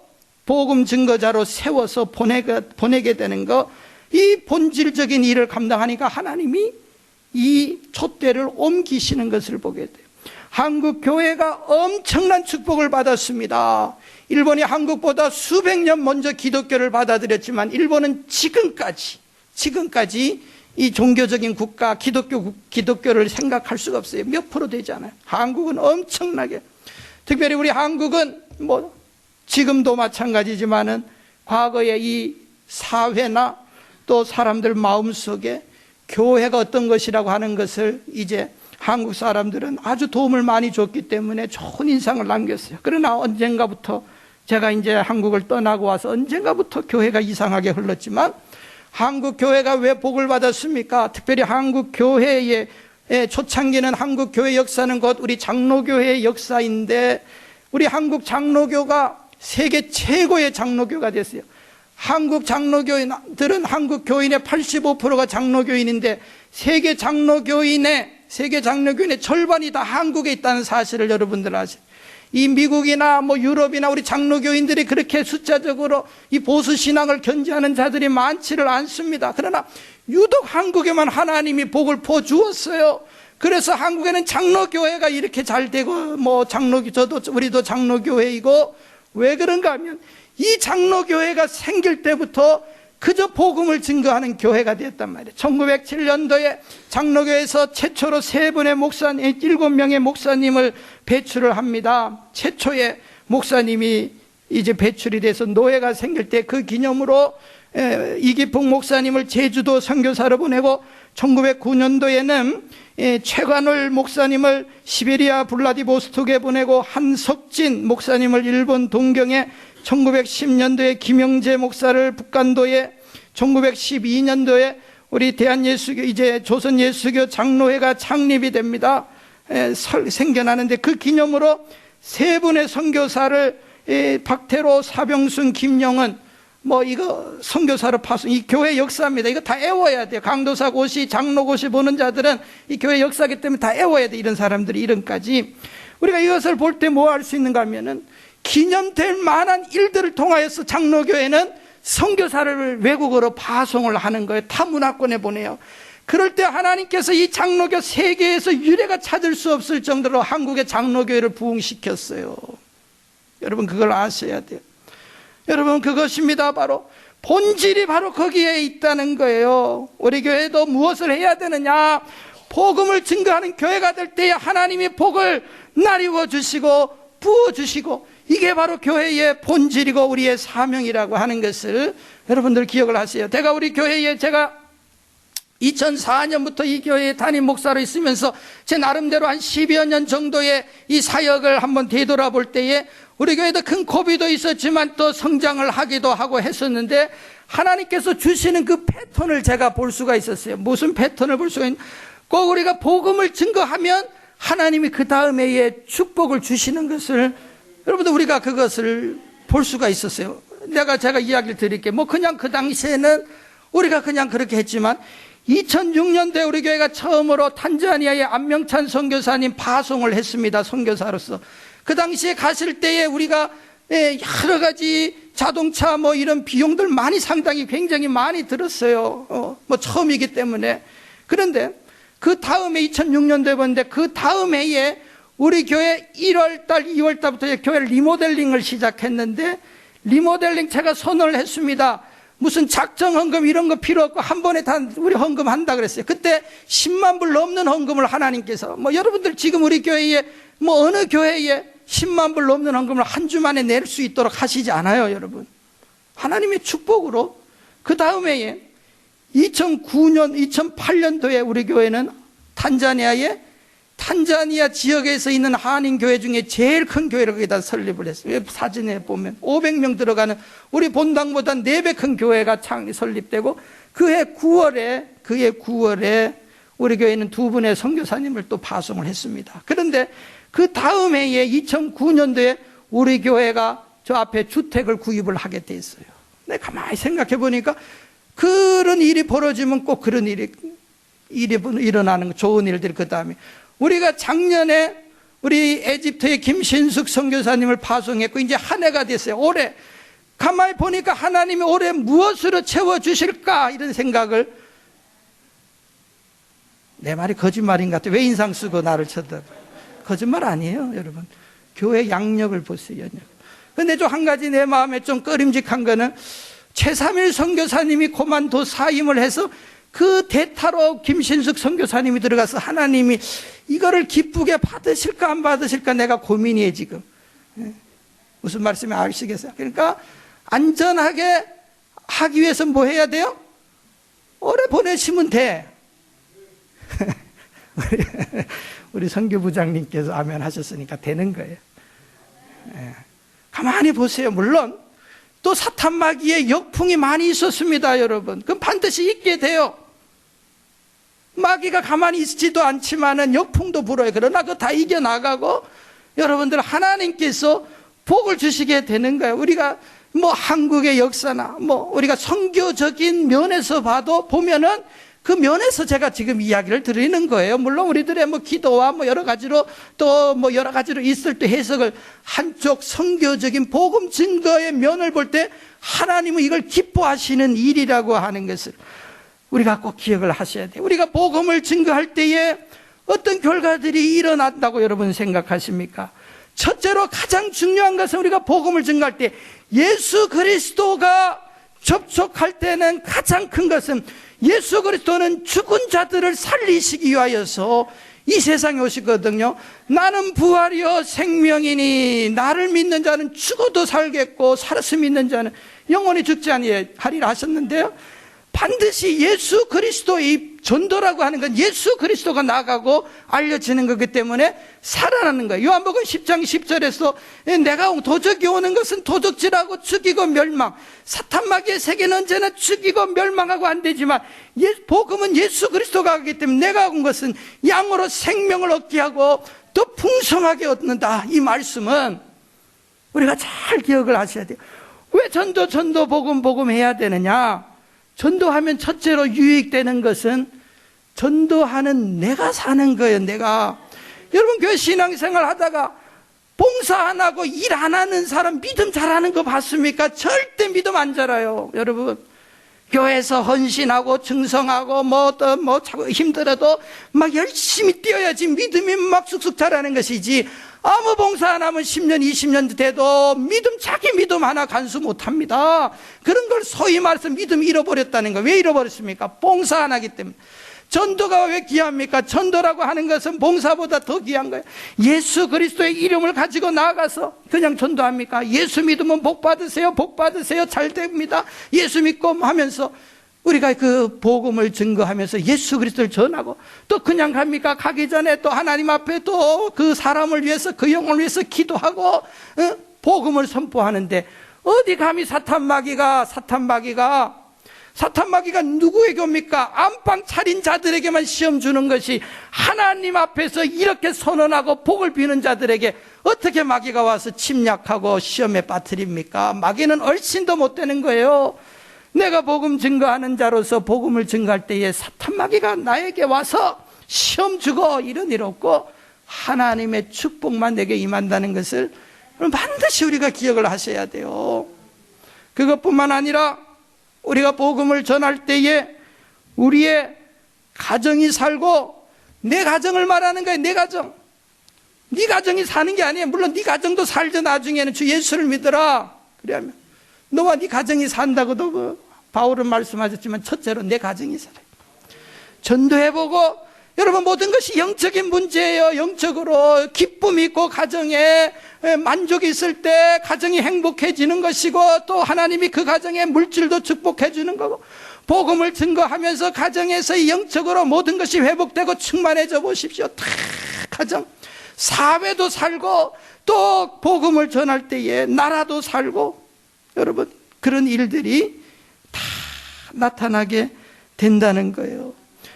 복음 증거자로 세워서 보내게 되는 거, 이 본질적인 일을 감당하니까 하나님이 이 촛대를 옮기시는 것을 보게 돼요. 한국 교회가 엄청난 축복을 받았습니다. 일본이 한국보다 수백 년 먼저 기독교를 받아들였지만 일본은 지금까지 이 종교적인 국가 기독교를 생각할 수가 없어요. 몇 프로 되지 않아요. 한국은 엄청나게, 특별히 우리 한국은 지금도 마찬가지지만은 과거에 이 사회나 또 사람들 마음속에 교회가 어떤 것이라고 하는 것을 이제 한국 사람들은 아주 도움을 많이 줬기 때문에 좋은 인상을 남겼어요. 그러나 언젠가부터 제가 이제 한국을 떠나고 와서 언젠가부터 교회가 이상하게 흘렀지만 한국 교회가 왜 복을 받았습니까? 특별히 한국 교회의 초창기는 한국 교회 역사는 곧 우리 장로교회의 역사인데 우리 한국 장로교가 세계 최고의 장로교가 됐어요. 한국 장로교인들은 한국 교인의 85%가 장로교인인데 세계 장로교인의 절반이 다 한국에 있다는 사실을 여러분들 아세요. 이 미국이나 유럽이나 우리 장로교인들이 그렇게 숫자적으로 이 보수 신앙을 견지하는 자들이 많지를 않습니다. 그러나 유독 한국에만 하나님이 복을 퍼 주었어요. 그래서 한국에는 장로교회가 이렇게 잘 되고 우리도 장로교회이고 왜 그런가 하면 이 장로교회가 생길 때부터 그저 복음을 증거하는 교회가 되었단 말이에요. 1907년도에 장로교회에서 최초로 7명의 목사님을 배출을 합니다. 최초의 목사님이 이제 배출이 돼서 노회가 생길 때 그 기념으로 이기풍 목사님을 제주도 선교사로 보내고 1909년도에는 최관울 목사님을 시베리아 블라디보스톡에 보내고 한석진 목사님을 일본 동경에 1910년도에 김영재 목사를 북간도에 1912년도에 우리 대한예수교 이제 조선예수교 장로회가 창립이 됩니다. 생겨나는데 그 기념으로 세 분의 선교사를 박태로, 사병순, 김영은 이거 선교사로 파송, 이 교회 역사입니다. 이거 다 애워야 돼요. 강도사 고시, 장로 고시 보는 자들은 이 교회 역사이기 때문에 다 애워야 돼. 이런 사람들이 이름까지. 우리가 이것을 볼 때 뭐 할 수 있는가 하면은 기념될 만한 일들을 통하여서 장로교회는 선교사를 외국으로 파송을 하는 거예요. 타 문화권에 보내요. 그럴 때 하나님께서 이 장로교 세계에서 유례가 찾을 수 없을 정도로 한국의 장로교회를 부흥시켰어요. 여러분 그걸 아셔야 돼요. 여러분 그것입니다. 바로 본질이 바로 거기에 있다는 거예요. 우리 교회도 무엇을 해야 되느냐? 복음을 증거하는 교회가 될 때에 하나님이 복을 나리워 주시고 부어 주시고 이게 바로 교회의 본질이고 우리의 사명이라고 하는 것을 여러분들 기억을 하세요. 제가 2004년부터 이 교회에 담임 목사로 있으면서 제 나름대로 한 10여 년 정도의 이 사역을 한번 되돌아볼 때에 우리 교회도 큰 고비도 있었지만 또 성장을 하기도 하고 했었는데 하나님께서 주시는 그 패턴을 제가 볼 수가 있었어요. 무슨 패턴을 볼 수가 있냐? 꼭 우리가 복음을 증거하면 하나님이 그 다음에 축복을 주시는 것을 여러분들 우리가 그것을 볼 수가 있었어요. 제가 이야기를 드릴게요. 그냥 그 당시에는 우리가 그냥 그렇게 했지만 2006년도에 우리 교회가 처음으로 탄자니아의 안명찬 선교사님 파송을 했습니다. 선교사로서. 그 당시에 갔을 때에 우리가 여러 가지 자동차 이런 비용들 상당히 굉장히 많이 들었어요. 처음이기 때문에. 그런데 그 다음에 2006년도에 봤는데 그 다음 해에 우리 교회 1월달, 2월달부터 교회 리모델링을 시작했는데 리모델링 제가 선언을 했습니다. 무슨 작정 헌금 이런 거 필요 없고 한 번에 다 우리 헌금한다 그랬어요. 그때 10만 불 넘는 헌금을 하나님께서 여러분들 지금 우리 교회에 어느 교회에 10만 불 넘는 헌금을 한 주 만에 낼 수 있도록 하시지 않아요, 여러분. 하나님의 축복으로 그 다음 해에 2008년도에 우리 교회는 탄자니아 지역에서 있는 한인교회 중에 제일 큰 교회를 거기다 설립을 했어요. 사진에 보면 500명 들어가는 우리 본당보다 4배 큰 교회가 설립되고 그해 9월에 우리 교회는 2분의 선교사님을 또 파송을 했습니다. 그런데 그 다음 해에 2009년도에 우리 교회가 저 앞에 주택을 구입을 하게 돼 있어요. 내가 가만히 생각해 보니까 그런 일이 벌어지면 꼭 그런 일이 일어나는 좋은 일들이 그 다음에 우리가 작년에 우리 에집트의 김신숙 선교사님을 파송했고 이제 한 해가 됐어요. 올해 가만히 보니까 하나님이 올해 무엇으로 채워주실까 이런 생각을 내 말이 거짓말인 것 같아요. 왜 인상 쓰고 나를 쳐다봐요? 거짓말 아니에요, 여러분. 교회 양력을 보세요. 그런데 좀 한 가지 내 마음에 좀 꺼림직한 거는 최삼일 선교사님이 고만도 사임을 해서 그 대타로 김신숙 선교사님이 들어가서 하나님이 이거를 기쁘게 받으실까 안 받으실까 내가 고민이에요 지금. 무슨 말씀인지 아시겠어요? 그러니까 안전하게 하기 위해서 뭐 해야 돼요? 오래 보내시면 돼. 우리 선교부장님께서 아멘 하셨으니까 되는 거예요. 가만히 보세요. 물론 또 사탄 마귀의 역풍이 많이 있었습니다, 여러분. 그럼 반드시 있게 돼요. 마귀가 가만히 있지도 않지만은 역풍도 불어요. 그러나 그거 다 이겨나가고 여러분들 하나님께서 복을 주시게 되는 거예요. 우리가 뭐 한국의 역사나 뭐 우리가 선교적인 면에서 봐도 보면은 그 면에서 제가 지금 이야기를 드리는 거예요. 물론 우리들의 뭐 기도와 뭐 여러 가지로 또 뭐 여러 가지로 있을 때 해석을 한쪽 선교적인 복음 증거의 면을 볼 때 하나님은 이걸 기뻐하시는 일이라고 하는 것을 우리가 꼭 기억을 하셔야 돼요. 우리가 복음을 증거할 때에 어떤 결과들이 일어난다고 여러분 생각하십니까? 첫째로 가장 중요한 것은 우리가 복음을 증거할 때 예수 그리스도가 접촉할 때는 가장 큰 것은 예수 그리스도는 죽은 자들을 살리시기 위하여서 이 세상에 오시거든요. 나는 부활이요 생명이니 나를 믿는 자는 죽어도 살겠고 살아서 믿는 자는 영원히 죽지 아니하리라 하셨는데요. 반드시 예수 그리스도의 전도라고 하는 건 예수 그리스도가 나가고 알려지는 거기 때문에 살아나는 거예요. 요한복음 10장 10절에서 내가 도적이 오는 것은 도적질하고 죽이고 멸망, 사탄 마귀의 세계는 언제나 죽이고 멸망하고 안 되지만 복음은 예수 그리스도가 하기 때문에 내가 온 것은 양으로 생명을 얻게 하고 또 풍성하게 얻는다. 이 말씀은 우리가 잘 기억을 하셔야 돼요. 왜 전도 복음 해야 되느냐? 전도하면 첫째로 유익되는 것은 전도하는 내가 사는 거예요. 내가 여러분 교회 신앙생활 하다가 봉사 안 하고 일 안 하는 사람 믿음 잘하는 거 봤습니까? 절대 믿음 안 자라요. 여러분 교회에서 헌신하고 충성하고 뭐 힘들어도 막 열심히 뛰어야지 믿음이 막 쑥쑥 자라는 것이지, 아무 봉사 안 하면 10년 20년 돼도 자기 믿음 하나 간수 못합니다. 그런 걸 소위 말해서 믿음 잃어버렸다는 거예요. 왜 잃어버렸습니까? 봉사 안 하기 때문에. 전도가 왜 귀합니까? 전도라고 하는 것은 봉사보다 더 귀한 거예요. 예수 그리스도의 이름을 가지고 나아가서 그냥 전도합니까? 예수 믿으면 복 받으세요, 잘 됩니다. 예수 믿고 하면서 우리가 그 복음을 증거하면서 예수 그리스도를 전하고 또 그냥 갑니까? 가기 전에 또 하나님 앞에 또 그 사람을 위해서 그 영혼을 위해서 기도하고 복음을 선포하는데 어디 감히 사탄 마귀가 누구에게 옵니까? 안방 차린 자들에게만 시험 주는 것이 하나님 앞에서 이렇게 선언하고 복을 비는 자들에게 어떻게 마귀가 와서 침략하고 시험에 빠뜨립니까? 마귀는 얼씬도 못 되는 거예요. 내가 복음 증거하는 자로서 복음을 증거할 때에 사탄 마귀가 나에게 와서 시험 주고 이런 일 없고 하나님의 축복만 내게 임한다는 것을 반드시 우리가 기억을 하셔야 돼요. 그것뿐만 아니라 우리가 복음을 전할 때에 우리의 가정이 살고, 내 가정을 말하는 거예요. 내 가정. 네 가정이 사는 게 아니에요. 물론 네 가정도 살죠. 나중에는 주 예수를 믿어라. 그러면 너와 네 가정이 산다고도 바울은 말씀하셨지만 첫째로 내 가정이 살아요. 전도해보고, 여러분 모든 것이 영적인 문제예요. 영적으로 기쁨이 있고 가정에 만족이 있을 때 가정이 행복해지는 것이고, 또 하나님이 그 가정에 물질도 축복해 주는 거고, 복음을 증거하면서 가정에서 영적으로 모든 것이 회복되고 충만해져 보십시오. 다 가정, 사회도 살고 또 복음을 전할 때에 나라도 살고, 여러분 그런 일들이 다 나타나게 된다는 거예요.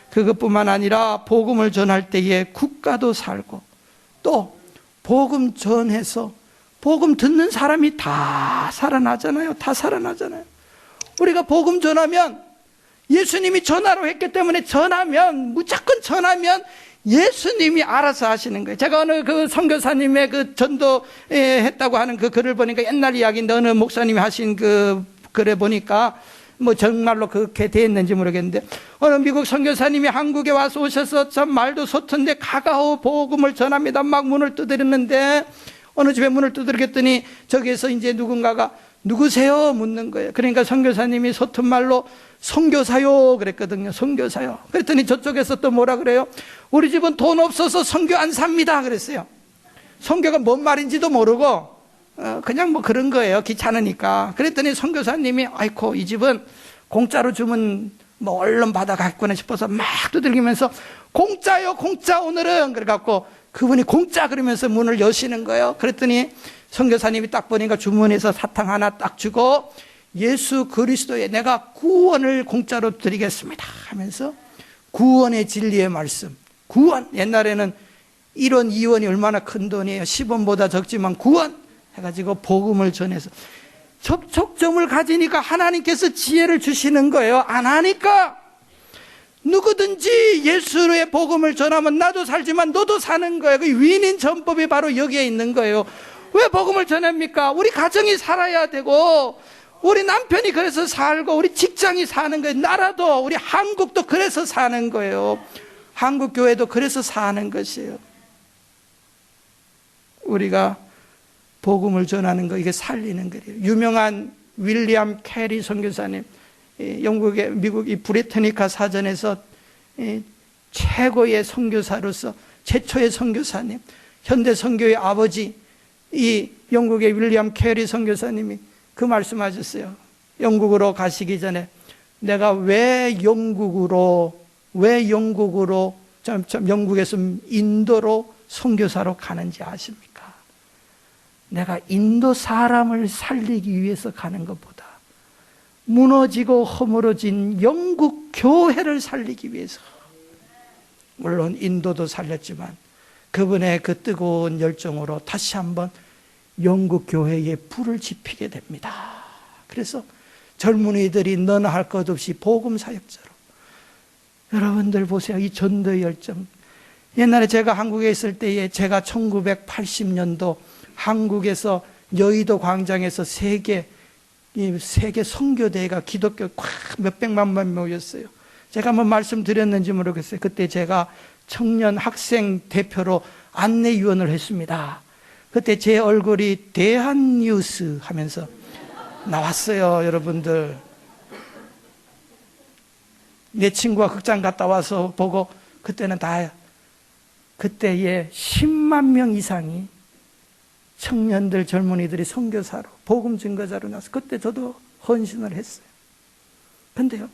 그것뿐만 아니라 복음을 전할 때에 국가도 살고, 또 복음 전해서 복음 듣는 사람이 다 살아나잖아요. 다 살아나잖아요. 우리가 복음 전하면, 예수님이 전하라고 했기 때문에 무조건 전하면 예수님이 알아서 하시는 거예요. 제가 어느 그 선교사님의 그 전도했다고 하는 그 글을 보니까, 옛날 이야기인데 어느 목사님이 하신 그 글에 보니까 뭐 정말로 그렇게 됐는지 모르겠는데, 어느 미국 선교사님이 한국에 와서 오셔서 참 말도 솟던데 가가오 복음을 전합니다. 막 문을 두드렸는데, 어느 집에 문을 두드렸더니 저기에서 이제 누군가가 누구세요? 묻는 거예요. 그러니까 선교사님이 솟은 말로 선교사요 그랬거든요. 선교사요. 그랬더니 저쪽에서 또 뭐라 그래요? 우리 집은 돈 없어서 선교 안 삽니다 그랬어요. 선교가 뭔 말인지도 모르고 그냥 뭐 그런 거예요. 귀찮으니까. 그랬더니 선교사님이 아이고 이 집은 공짜로 주면 뭐 얼른 받아갔구나 싶어서 막 두들기면서 공짜요 공짜 오늘은, 그래갖고 그분이 공짜 그러면서 문을 여시는 거예요. 그랬더니 선교사님이 딱 보니까 주머니에서 사탕 하나 딱 주고 예수 그리스도의 내가 구원을 공짜로 드리겠습니다 하면서 구원의 진리의 말씀, 구원, 옛날에는 1원, 2원이 얼마나 큰 돈이에요. 10원보다 적지만 구원 해가지고 복음을 전해서 접촉점을 가지니까 하나님께서 지혜를 주시는 거예요. 안 하니까 누구든지 예수의 복음을 전하면 나도 살지만 너도 사는 거예요. 그 윈윈 전법이 바로 여기에 있는 거예요. 왜 복음을 전합니까? 우리 가정이 살아야 되고 우리 남편이 그래서 살고 우리 직장이 사는 거예요. 나라도 우리 한국도 그래서 사는 거예요. 한국 교회도 그래서 사는 것이에요. 우리가 복음을 전하는 거, 이게 살리는 거예요. 유명한 윌리엄 캐리 선교사님, 영국의 미국 이 브리타니카 사전에서 최고의 선교사로서 최초의 선교사님, 현대 선교의 아버지, 이 영국의 윌리엄 캐리 선교사님이 그 말씀하셨어요. 영국으로 가시기 전에 내가 왜 영국에서 인도로 선교사로 가는지 아십니까? 내가 인도 사람을 살리기 위해서 가는 것보다 무너지고 허물어진 영국 교회를 살리기 위해서, 물론 인도도 살렸지만 그분의 그 뜨거운 열정으로 다시 한번 영국 교회에 불을 지피게 됩니다. 그래서 젊은이들이 너나 할 것 없이 복음 사역자로, 여러분들 보세요. 이 전도의 열정. 옛날에 제가 한국에 있을 때에 제가 1980년도 한국에서 여의도 광장에서 세계 선교대회가 기독교 몇백만 명 모였어요. 제가 한번 말씀드렸는지 모르겠어요. 그때 제가 청년 학생 대표로 안내위원을 했습니다. 그때 제 얼굴이 대한뉴스 하면서 나왔어요. 여러분들, 내 친구가 극장 갔다 와서 보고, 그때는 그때에 10만 명 이상이 청년들, 젊은이들이 선교사로, 복음 증거자로 나서 그때 저도 헌신을 했어요. 근데요,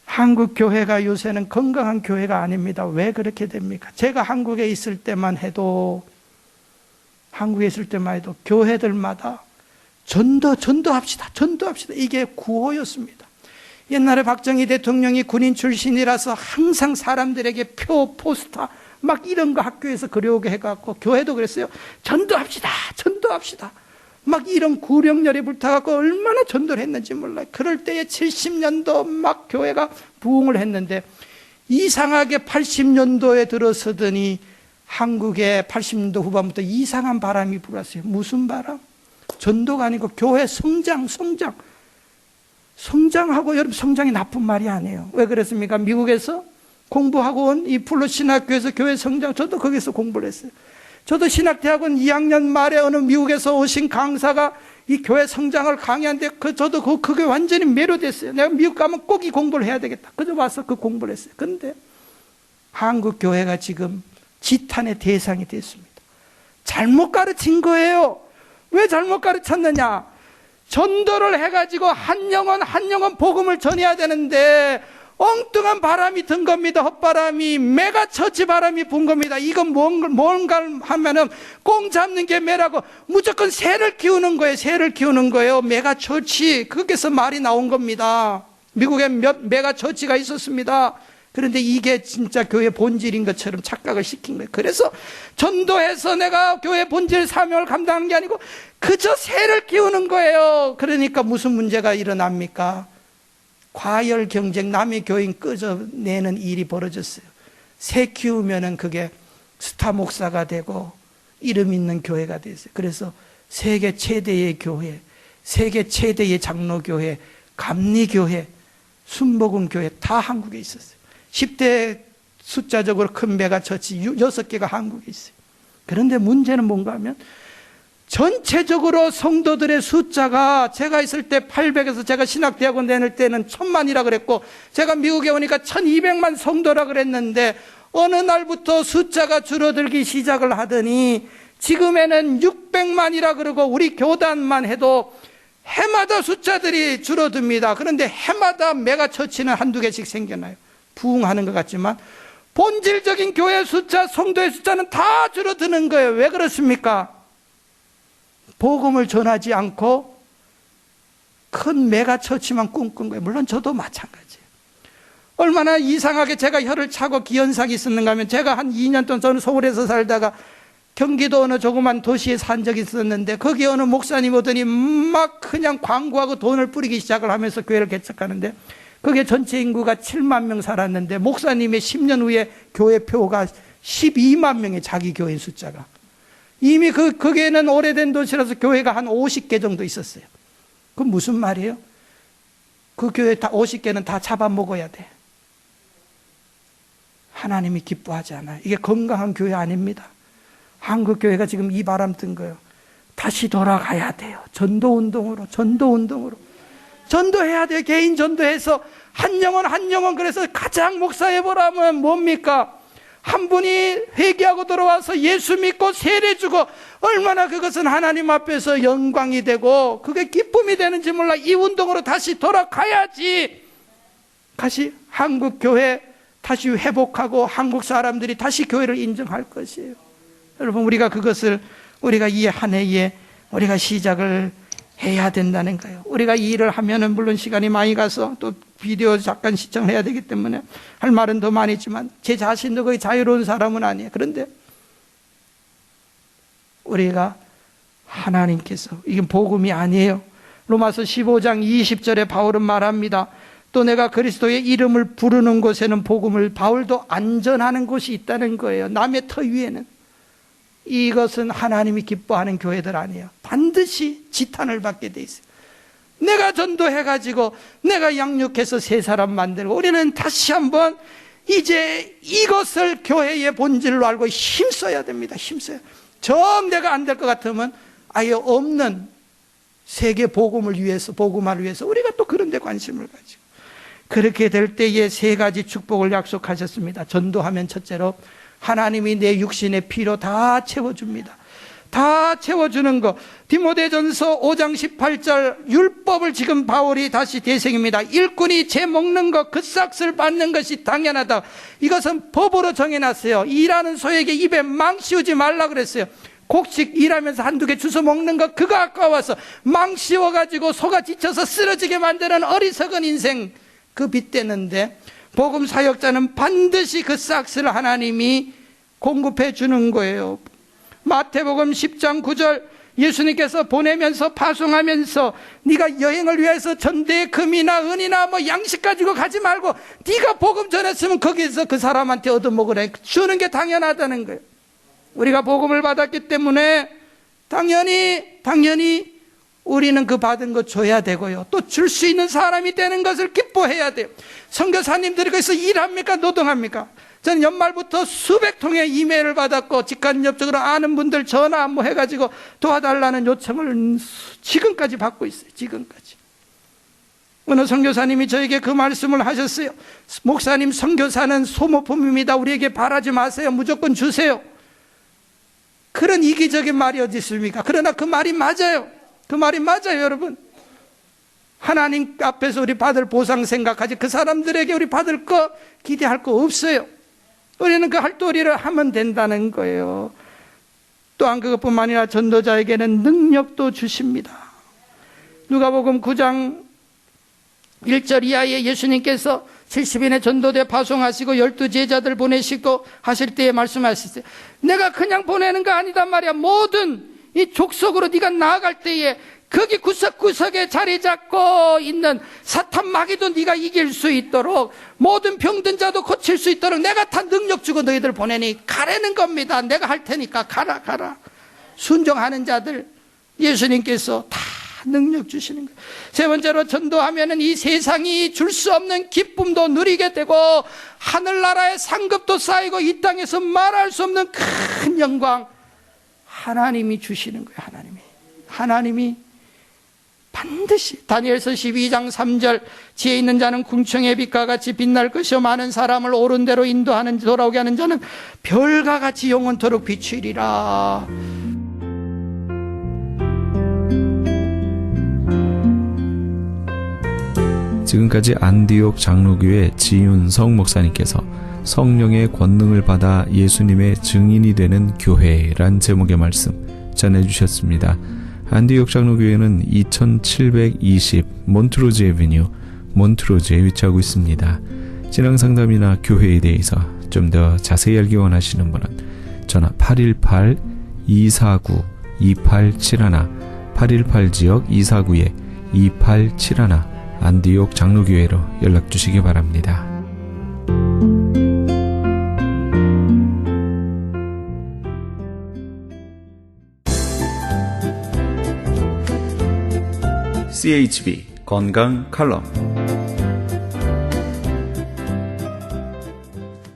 한국 교회가 요새는 건강한 교회가 아닙니다. 왜 그렇게 됩니까? 제가 한국에 있을 때만 해도 교회들마다 전도합시다. 이게 구호였습니다. 옛날에 박정희 대통령이 군인 출신이라서 항상 사람들에게 표, 포스터 막 이런 거 학교에서 그려오게 해갖고, 교회도 그랬어요. 전도합시다. 막 이런 구령열에 불타갖고 얼마나 전도를 했는지 몰라요. 그럴 때에 70년도 막 교회가 부흥을 했는데, 이상하게 80년도에 들어서더니 한국에 80년도 후반부터 이상한 바람이 불었어요. 무슨 바람? 전도가 아니고 교회 성장하고, 여러분, 성장이 나쁜 말이 아니에요. 왜 그랬습니까? 미국에서 공부하고 온 이 플러 신학교에서 교회 성장, 저도 거기서 공부를 했어요. 저도 신학대학원 2학년 말에 어느 미국에서 오신 강사가 이 교회 성장을 강의하는데 저도 그게 완전히 매료됐어요. 내가 미국 가면 꼭 이 공부를 해야 되겠다. 그래서 와서 그 공부를 했어요. 그런데 한국 교회가 지금 지탄의 대상이 됐습니다. 잘못 가르친 거예요. 왜 잘못 가르쳤느냐? 전도를 해가지고 한 영혼 복음을 전해야 되는데 엉뚱한 바람이 든 겁니다. 헛바람이, 메가처치 바람이 분 겁니다. 이건 뭔가 하면은 꽁 잡는 게 매라고 무조건 새를 키우는 거예요. 메가처치. 거기서 말이 나온 겁니다. 미국에 몇 메가처치가 있었습니다. 그런데 이게 진짜 교회 본질인 것처럼 착각을 시킨 거예요. 그래서 전도해서 내가 교회 본질 사명을 감당한 게 아니고 그저 새를 키우는 거예요. 그러니까 무슨 문제가 일어납니까? 과열 경쟁, 남의 교인 끄져내는 일이 벌어졌어요. 새 키우면은 그게 스타 목사가 되고 이름 있는 교회가 됐어요. 그래서 세계 최대의 교회, 세계 최대의 장로교회, 감리교회, 순복음교회 다 한국에 있었어요. 10대 숫자적으로 큰 메가처치 6개가 한국에 있어요. 그런데 문제는 뭔가 하면 전체적으로 성도들의 숫자가, 제가 있을 때 800에서 제가 신학대학원 다닐 때는 1000만이라 그랬고, 제가 미국에 오니까 1200만 성도라 그랬는데 어느 날부터 숫자가 줄어들기 시작을 하더니 지금에는 600만이라 그러고, 우리 교단만 해도 해마다 숫자들이 줄어듭니다. 그런데 해마다 메가처치는 한두 개씩 생겨나요. 부흥하는 것 같지만 본질적인 교회 숫자, 성도의 숫자는 다 줄어드는 거예요. 왜 그렇습니까? 복음을 전하지 않고 큰 메가처치만 꿈꾼 거예요. 물론 저도 마찬가지예요. 얼마나 이상하게 제가 혀를 차고 기현상이 있었는가 하면, 제가 한 2년 동안 저는 서울에서 살다가 경기도 어느 조그만 도시에 산 적이 있었는데, 거기 어느 목사님 오더니 막 그냥 광고하고 돈을 뿌리기 시작을 하면서 교회를 개척하는데, 그게 전체 인구가 7만 명 살았는데 목사님의 10년 후에 교회 표가 12만 명의 자기 교회 숫자가. 이미 거기에는 오래된 도시라서 교회가 한 50개 정도 있었어요. 그건 무슨 말이에요? 그 교회 다 50개는 다 잡아먹어야 돼. 하나님이 기뻐하지 않아요. 이게 건강한 교회 아닙니다. 한국 교회가 지금 이 바람 뜬 거예요. 다시 돌아가야 돼요. 전도운동으로. 전도해야 돼요. 개인 전도해서 한 영혼. 그래서 가장 목사해 보라면 뭡니까? 한 분이 회개하고 돌아와서 예수 믿고 세례 주고, 얼마나 그것은 하나님 앞에서 영광이 되고 그게 기쁨이 되는지 몰라. 이 운동으로 다시 돌아가야지. 다시 한국 교회 다시 회복하고 한국 사람들이 다시 교회를 인정할 것이에요. 여러분, 우리가 그것을 우리가 이 한 해에 우리가 시작을 해야 된다는 거예요. 우리가 이 일을 하면은 물론 시간이 많이 가서 또 비디오 잠깐 시청을 해야 되기 때문에 할 말은 더 많이 있지만, 제 자신도 거의 자유로운 사람은 아니에요. 그런데 우리가 하나님께서, 이건 복음이 아니에요. 로마서 15장 20절에 바울은 말합니다. 또 내가 그리스도의 이름을 부르는 곳에는 복음을, 바울도 안전하는 곳이 있다는 거예요. 남의 터 위에는. 이것은 하나님이 기뻐하는 교회들 아니에요. 반드시 지탄을 받게 돼 있어요. 내가 전도해가지고 내가 양육해서 새 사람 만들고, 우리는 다시 한번 이제 이것을 교회의 본질로 알고 힘써야 됩니다. 힘써야. 정 내가 안 될 것 같으면 아예 없는 세계 복음을 위해서, 복음화를 위해서 우리가 또 그런 데 관심을 가지고, 그렇게 될 때에 세 가지 축복을 약속하셨습니다. 전도하면 첫째로 하나님이 내 육신의 피로 다 채워줍니다. 다 채워주는 거. 디모데전서 5장 18절, 율법을 지금 바울이 다시 대생입니다. 일꾼이 재 먹는 것, 그 싹을 받는 것이 당연하다. 이것은 법으로 정해놨어요. 일하는 소에게 입에 망 씌우지 말라 그랬어요. 곡식 일하면서 한두 개 주워 먹는 것, 그거 아까워서 망 씌워가지고 소가 지쳐서 쓰러지게 만드는 어리석은 인생, 그 빗대는데, 복음 사역자는 반드시 그 싹스를 하나님이 공급해 주는 거예요. 마태복음 10장 9절, 예수님께서 보내면서 파송하면서 네가 여행을 위해서 전대에 금이나 은이나 뭐 양식 가지고 가지 말고 네가 복음 전했으면 거기서 그 사람한테 얻어먹으래. 주는 게 당연하다는 거예요. 우리가 복음을 받았기 때문에 당연히 우리는 그 받은 거 줘야 되고요. 또 줄 수 있는 사람이 되는 것을 기뻐해야 돼요. 선교사님들이 거기서 일합니까? 노동합니까? 저는 연말부터 수백 통의 이메일을 받았고, 직간접적으로 아는 분들 전화 뭐 해가지고 도와달라는 요청을 지금까지 받고 있어요. 지금까지. 어느 선교사님이 저에게 그 말씀을 하셨어요. 목사님, 선교사는 소모품입니다. 우리에게 바라지 마세요. 무조건 주세요. 그런 이기적인 말이 어디 있습니까? 그러나 그 말이 맞아요. 그 말이 맞아요, 여러분. 하나님 앞에서 우리 받을 보상 생각하지, 그 사람들에게 우리 받을 거 기대할 거 없어요. 우리는 그 할도리를 하면 된다는 거예요. 또한 그것뿐만 아니라 전도자에게는 능력도 주십니다. 누가복음 9장 1절 이하에 예수님께서 70인의 전도대 파송하시고 12제자들 보내시고 하실 때에 말씀하셨어요. 내가 그냥 보내는 거 아니단 말이야. 모든 이 족속으로 네가 나아갈 때에 거기 구석구석에 자리 잡고 있는 사탄 마귀도 네가 이길 수 있도록, 모든 병든 자도 고칠 수 있도록 내가 다 능력 주고 너희들 보내니 가라는 겁니다. 내가 할 테니까 가라. 순종하는 자들 예수님께서 다 능력 주시는 거예요. 세 번째로, 전도하면은 이 세상이 줄 수 없는 기쁨도 누리게 되고 하늘나라의 상급도 쌓이고 이 땅에서 말할 수 없는 큰 영광 하나님이 주시는 거예요. 하나님이 반드시. 다니엘서 12장 3절, 지혜 있는 자는 궁청의 빛과 같이 빛날 것이요 많은 사람을 옳은 대로 인도하는, 돌아오게 하는 자는 별과 같이 영원토록 비추리라. 지금까지 안디옥 장로교회 지윤성 목사님께서 성령의 권능을 받아 예수님의 증인이 되는 교회란 제목의 말씀 전해주셨습니다. 안디옥 장로교회는 2720 몬트로즈 에비뉴 몬트로즈에 위치하고 있습니다. 신앙상담이나 교회에 대해서 좀 더 자세히 알기 원하시는 분은 전화 818-249-2871 818지역 249-2871 안디옥 장로교회로 연락 주시기 바랍니다. CHB 건강 칼럼.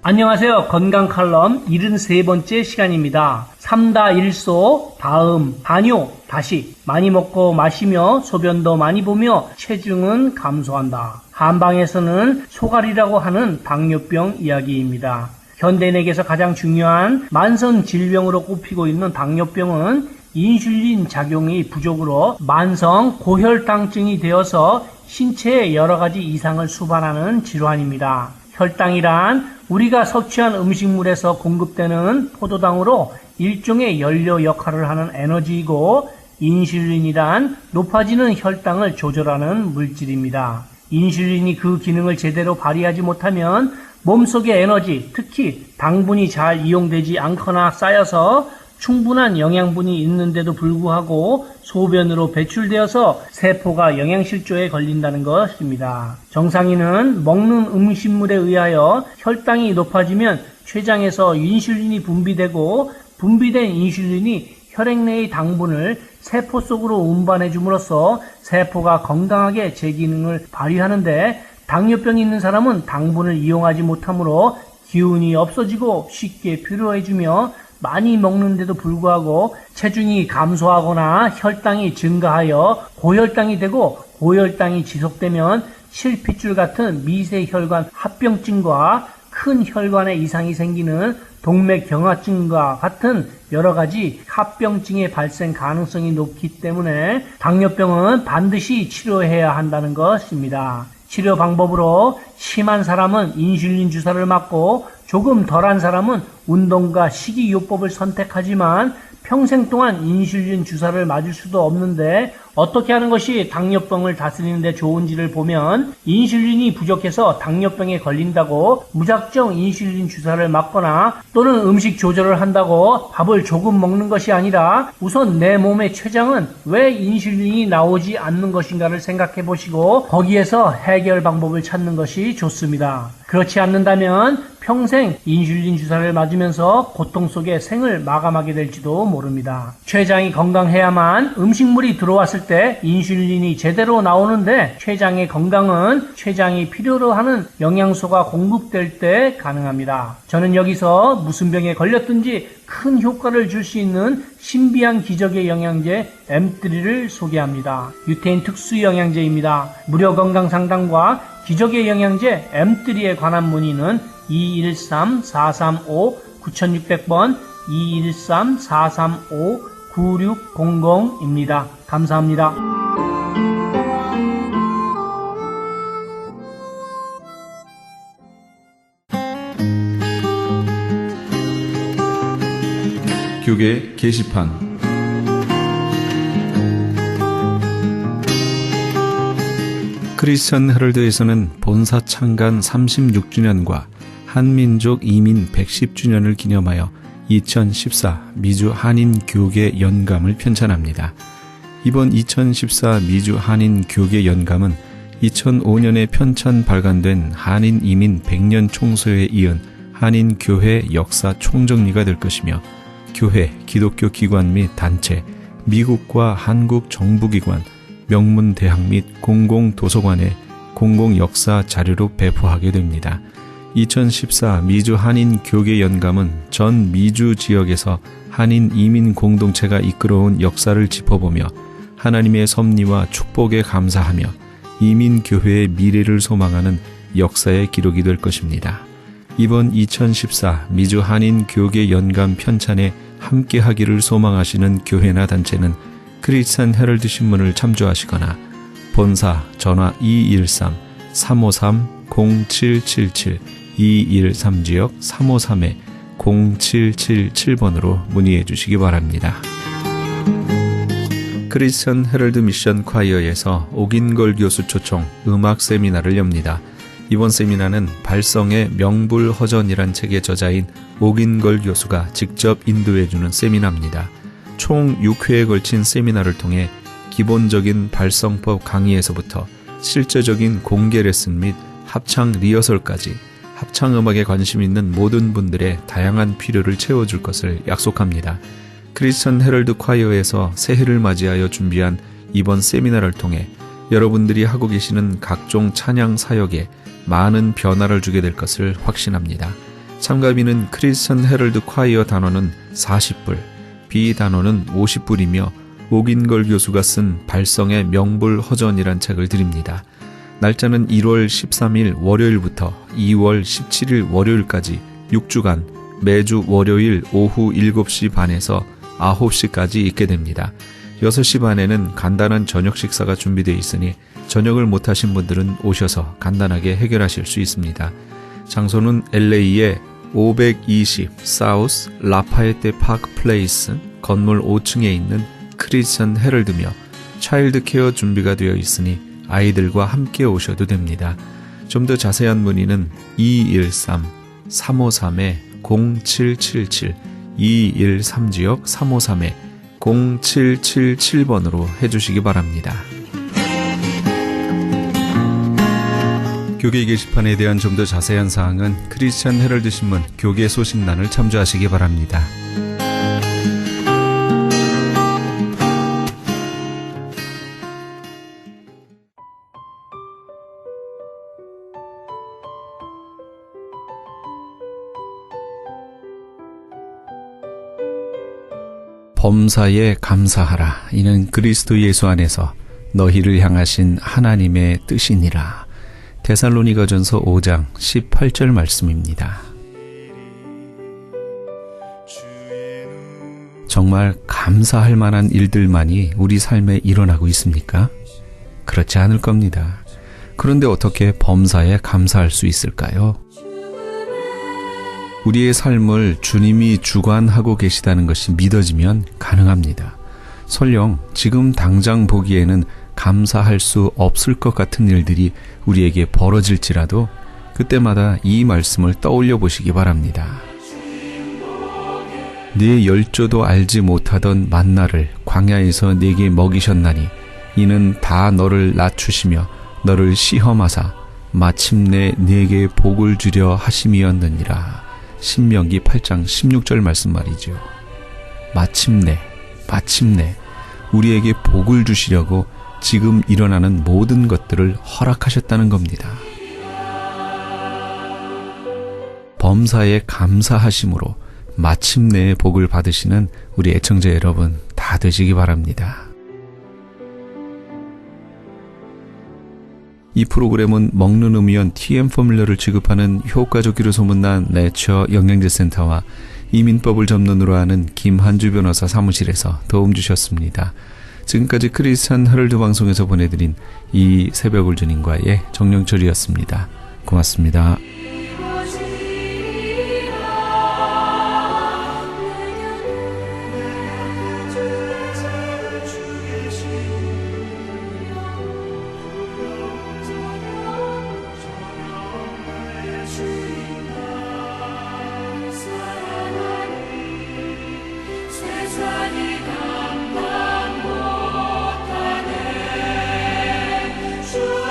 안녕하세요. 건강 칼럼 73번째 시간입니다. 삼다일소, 다음, 반요, 다시 많이 먹고 마시며 소변도 많이 보며 체중은 감소한다. 한방에서는 소갈이라고 하는 당뇨병 이야기입니다. 현대인에게서 가장 중요한 만성 질병으로 꼽히고 있는 당뇨병은 인슐린 작용이 부족으로 만성 고혈당증이 되어서 신체에 여러 가지 이상을 수반하는 질환입니다. 혈당이란 우리가 섭취한 음식물에서 공급되는 포도당으로 일종의 연료 역할을 하는 에너지이고, 인슐린이란 높아지는 혈당을 조절하는 물질입니다. 인슐린이 그 기능을 제대로 발휘하지 못하면 몸속의 에너지, 특히 당분이 잘 이용되지 않거나 쌓여서 충분한 영양분이 있는데도 불구하고 소변으로 배출되어서 세포가 영양실조에 걸린다는 것입니다. 정상인은 먹는 음식물에 의하여 혈당이 높아지면 췌장에서 인슐린이 분비되고, 분비된 인슐린이 혈액 내의 당분을 세포 속으로 운반해 줌으로써 세포가 건강하게 제 기능을 발휘하는데, 당뇨병이 있는 사람은 당분을 이용하지 못하므로 기운이 없어지고 쉽게 피로해지며 많이 먹는데도 불구하고 체중이 감소하거나 혈당이 증가하여 고혈당이 되고, 고혈당이 지속되면 실핏줄 같은 미세혈관 합병증과 큰 혈관에 이상이 생기는 동맥경화증과 같은 여러 가지 합병증의 발생 가능성이 높기 때문에 당뇨병은 반드시 치료해야 한다는 것입니다. 치료 방법으로 심한 사람은 인슐린 주사를 맞고, 조금 덜한 사람은 운동과 식이요법을 선택하지만 평생 동안 인슐린 주사를 맞을 수도 없는데, 어떻게 하는 것이 당뇨병을 다스리는 데 좋은지를 보면, 인슐린이 부족해서 당뇨병에 걸린다고 무작정 인슐린 주사를 맞거나 또는 음식 조절을 한다고 밥을 조금 먹는 것이 아니라, 우선 내 몸의 췌장은 왜 인슐린이 나오지 않는 것인가를 생각해 보시고 거기에서 해결 방법을 찾는 것이 좋습니다. 그렇지 않는다면 평생 인슐린 주사를 맞으면서 고통 속에 생을 마감하게 될지도 모릅니다. 췌장이 건강해야만 음식물이 들어왔을 때 인슐린이 제대로 나오는데, 췌장의 건강은 췌장이 필요로 하는 영양소가 공급될 때 가능합니다. 저는 여기서 무슨 병에 걸렸든지 큰 효과를 줄 수 있는 신비한 기적의 영양제 M3를 소개합니다. 유태인 특수 영양제입니다. 무료 건강 상담과 기적의 영양제 M3에 관한 문의는 213-435-9600번 213-435-9600입니다. 감사합니다. 교계 게시판. 크리스천 헤럴드에서는 본사 창간 36주년과 한민족 이민 110주년을 기념하여 2014 미주 한인 교계 연감을 편찬합니다. 이번 2014 미주 한인 교계 연감은 2005년에 편찬 발간된 한인 이민 100년 총소에 이은 한인 교회 역사 총정리가 될 것이며, 교회, 기독교 기관 및 단체, 미국과 한국 정부기관, 명문대학 및 공공도서관에 공공역사 자료로 배포하게 됩니다. 2014 미주 한인 교계 연감은 전 미주 지역에서 한인 이민 공동체가 이끌어온 역사를 짚어보며 하나님의 섭리와 축복에 감사하며 이민교회의 미래를 소망하는 역사의 기록이 될 것입니다. 이번 2014 미주 한인 교계 연감 편찬에 함께하기를 소망하시는 교회나 단체는 크리스찬 헤럴드 신문을 참조하시거나 본사 전화 353-0777 213지역 353-0777번으로 문의해 주시기 바랍니다. 크리스천 헤럴드 미션 콰이어에서 오긴걸 교수 초청 음악 세미나를 엽니다. 이번 세미나는 발성의 명불허전이란 책의 저자인 오긴걸 교수가 직접 인도해주는 세미나입니다. 총 6회에 걸친 세미나를 통해 기본적인 발성법 강의에서부터 실제적인 공개 레슨 및 합창 리허설까지 합창음악에 관심 있는 모든 분들의 다양한 필요를 채워줄 것을 약속합니다. 크리스천 헤럴드 콰이어에서 새해를 맞이하여 준비한 이번 세미나를 통해 여러분들이 하고 계시는 각종 찬양 사역에 많은 변화를 주게 될 것을 확신합니다. 참가비는 크리스천 헤럴드 콰이어 단원은 40불, 비단원은 50불이며 오긴걸 교수가 쓴 발성의 명불허전이란 책을 드립니다. 날짜는 1월 13일 월요일부터 2월 17일 월요일까지 6주간 매주 월요일 오후 7시 반에서 9시까지 있게 됩니다. 6시 반에는 간단한 저녁 식사가 준비되어 있으니 저녁을 못하신 분들은 오셔서 간단하게 해결하실 수 있습니다. 장소는 LA의 520 사우스 라파에테 파크 플레이스 건물 5층에 있는 크리스천 헤럴드며 차일드 케어 준비가 되어 있으니 아이들과 함께 오셔도 됩니다. 좀 더 자세한 문의는 213-353-0777 213지역 353-0777번으로 해주시기 바랍니다. 교계 게시판에 대한 좀 더 자세한 사항은 크리스천 헤럴드 신문 교계 소식란을 참조하시기 바랍니다. 범사에 감사하라. 이는 그리스도 예수 안에서 너희를 향하신 하나님의 뜻이니라. 데살로니가전서 5장 18절 말씀입니다. 정말 감사할 만한 일들만이 우리 삶에 일어나고 있습니까? 그렇지 않을 겁니다. 그런데 어떻게 범사에 감사할 수 있을까요? 우리의 삶을 주님이 주관하고 계시다는 것이 믿어지면 가능합니다. 설령 지금 당장 보기에는 감사할 수 없을 것 같은 일들이 우리에게 벌어질지라도 그때마다 이 말씀을 떠올려 보시기 바랍니다. 네 열조도 알지 못하던 만나를 광야에서 네게 먹이셨나니 이는 다 너를 낮추시며 너를 시험하사 마침내 네게 복을 주려 하심이었느니라. 신명기 8장 16절 말씀 말이죠. 마침내 우리에게 복을 주시려고 지금 일어나는 모든 것들을 허락하셨다는 겁니다. 범사에 감사하심으로 마침내 복을 받으시는 우리 애청자 여러분 다 되시기 바랍니다. 이 프로그램은 먹는 음이온 TM 포뮬러를 취급하는 효과좋기로 소문난 내처 영양제 센터와 이민법을 전문으로 하는 김한주 변호사 사무실에서 도움 주셨습니다. 지금까지 크리스천 헤럴드 방송에서 보내드린 이 새벽을 주님과의 정영철이었습니다. 고맙습니다. So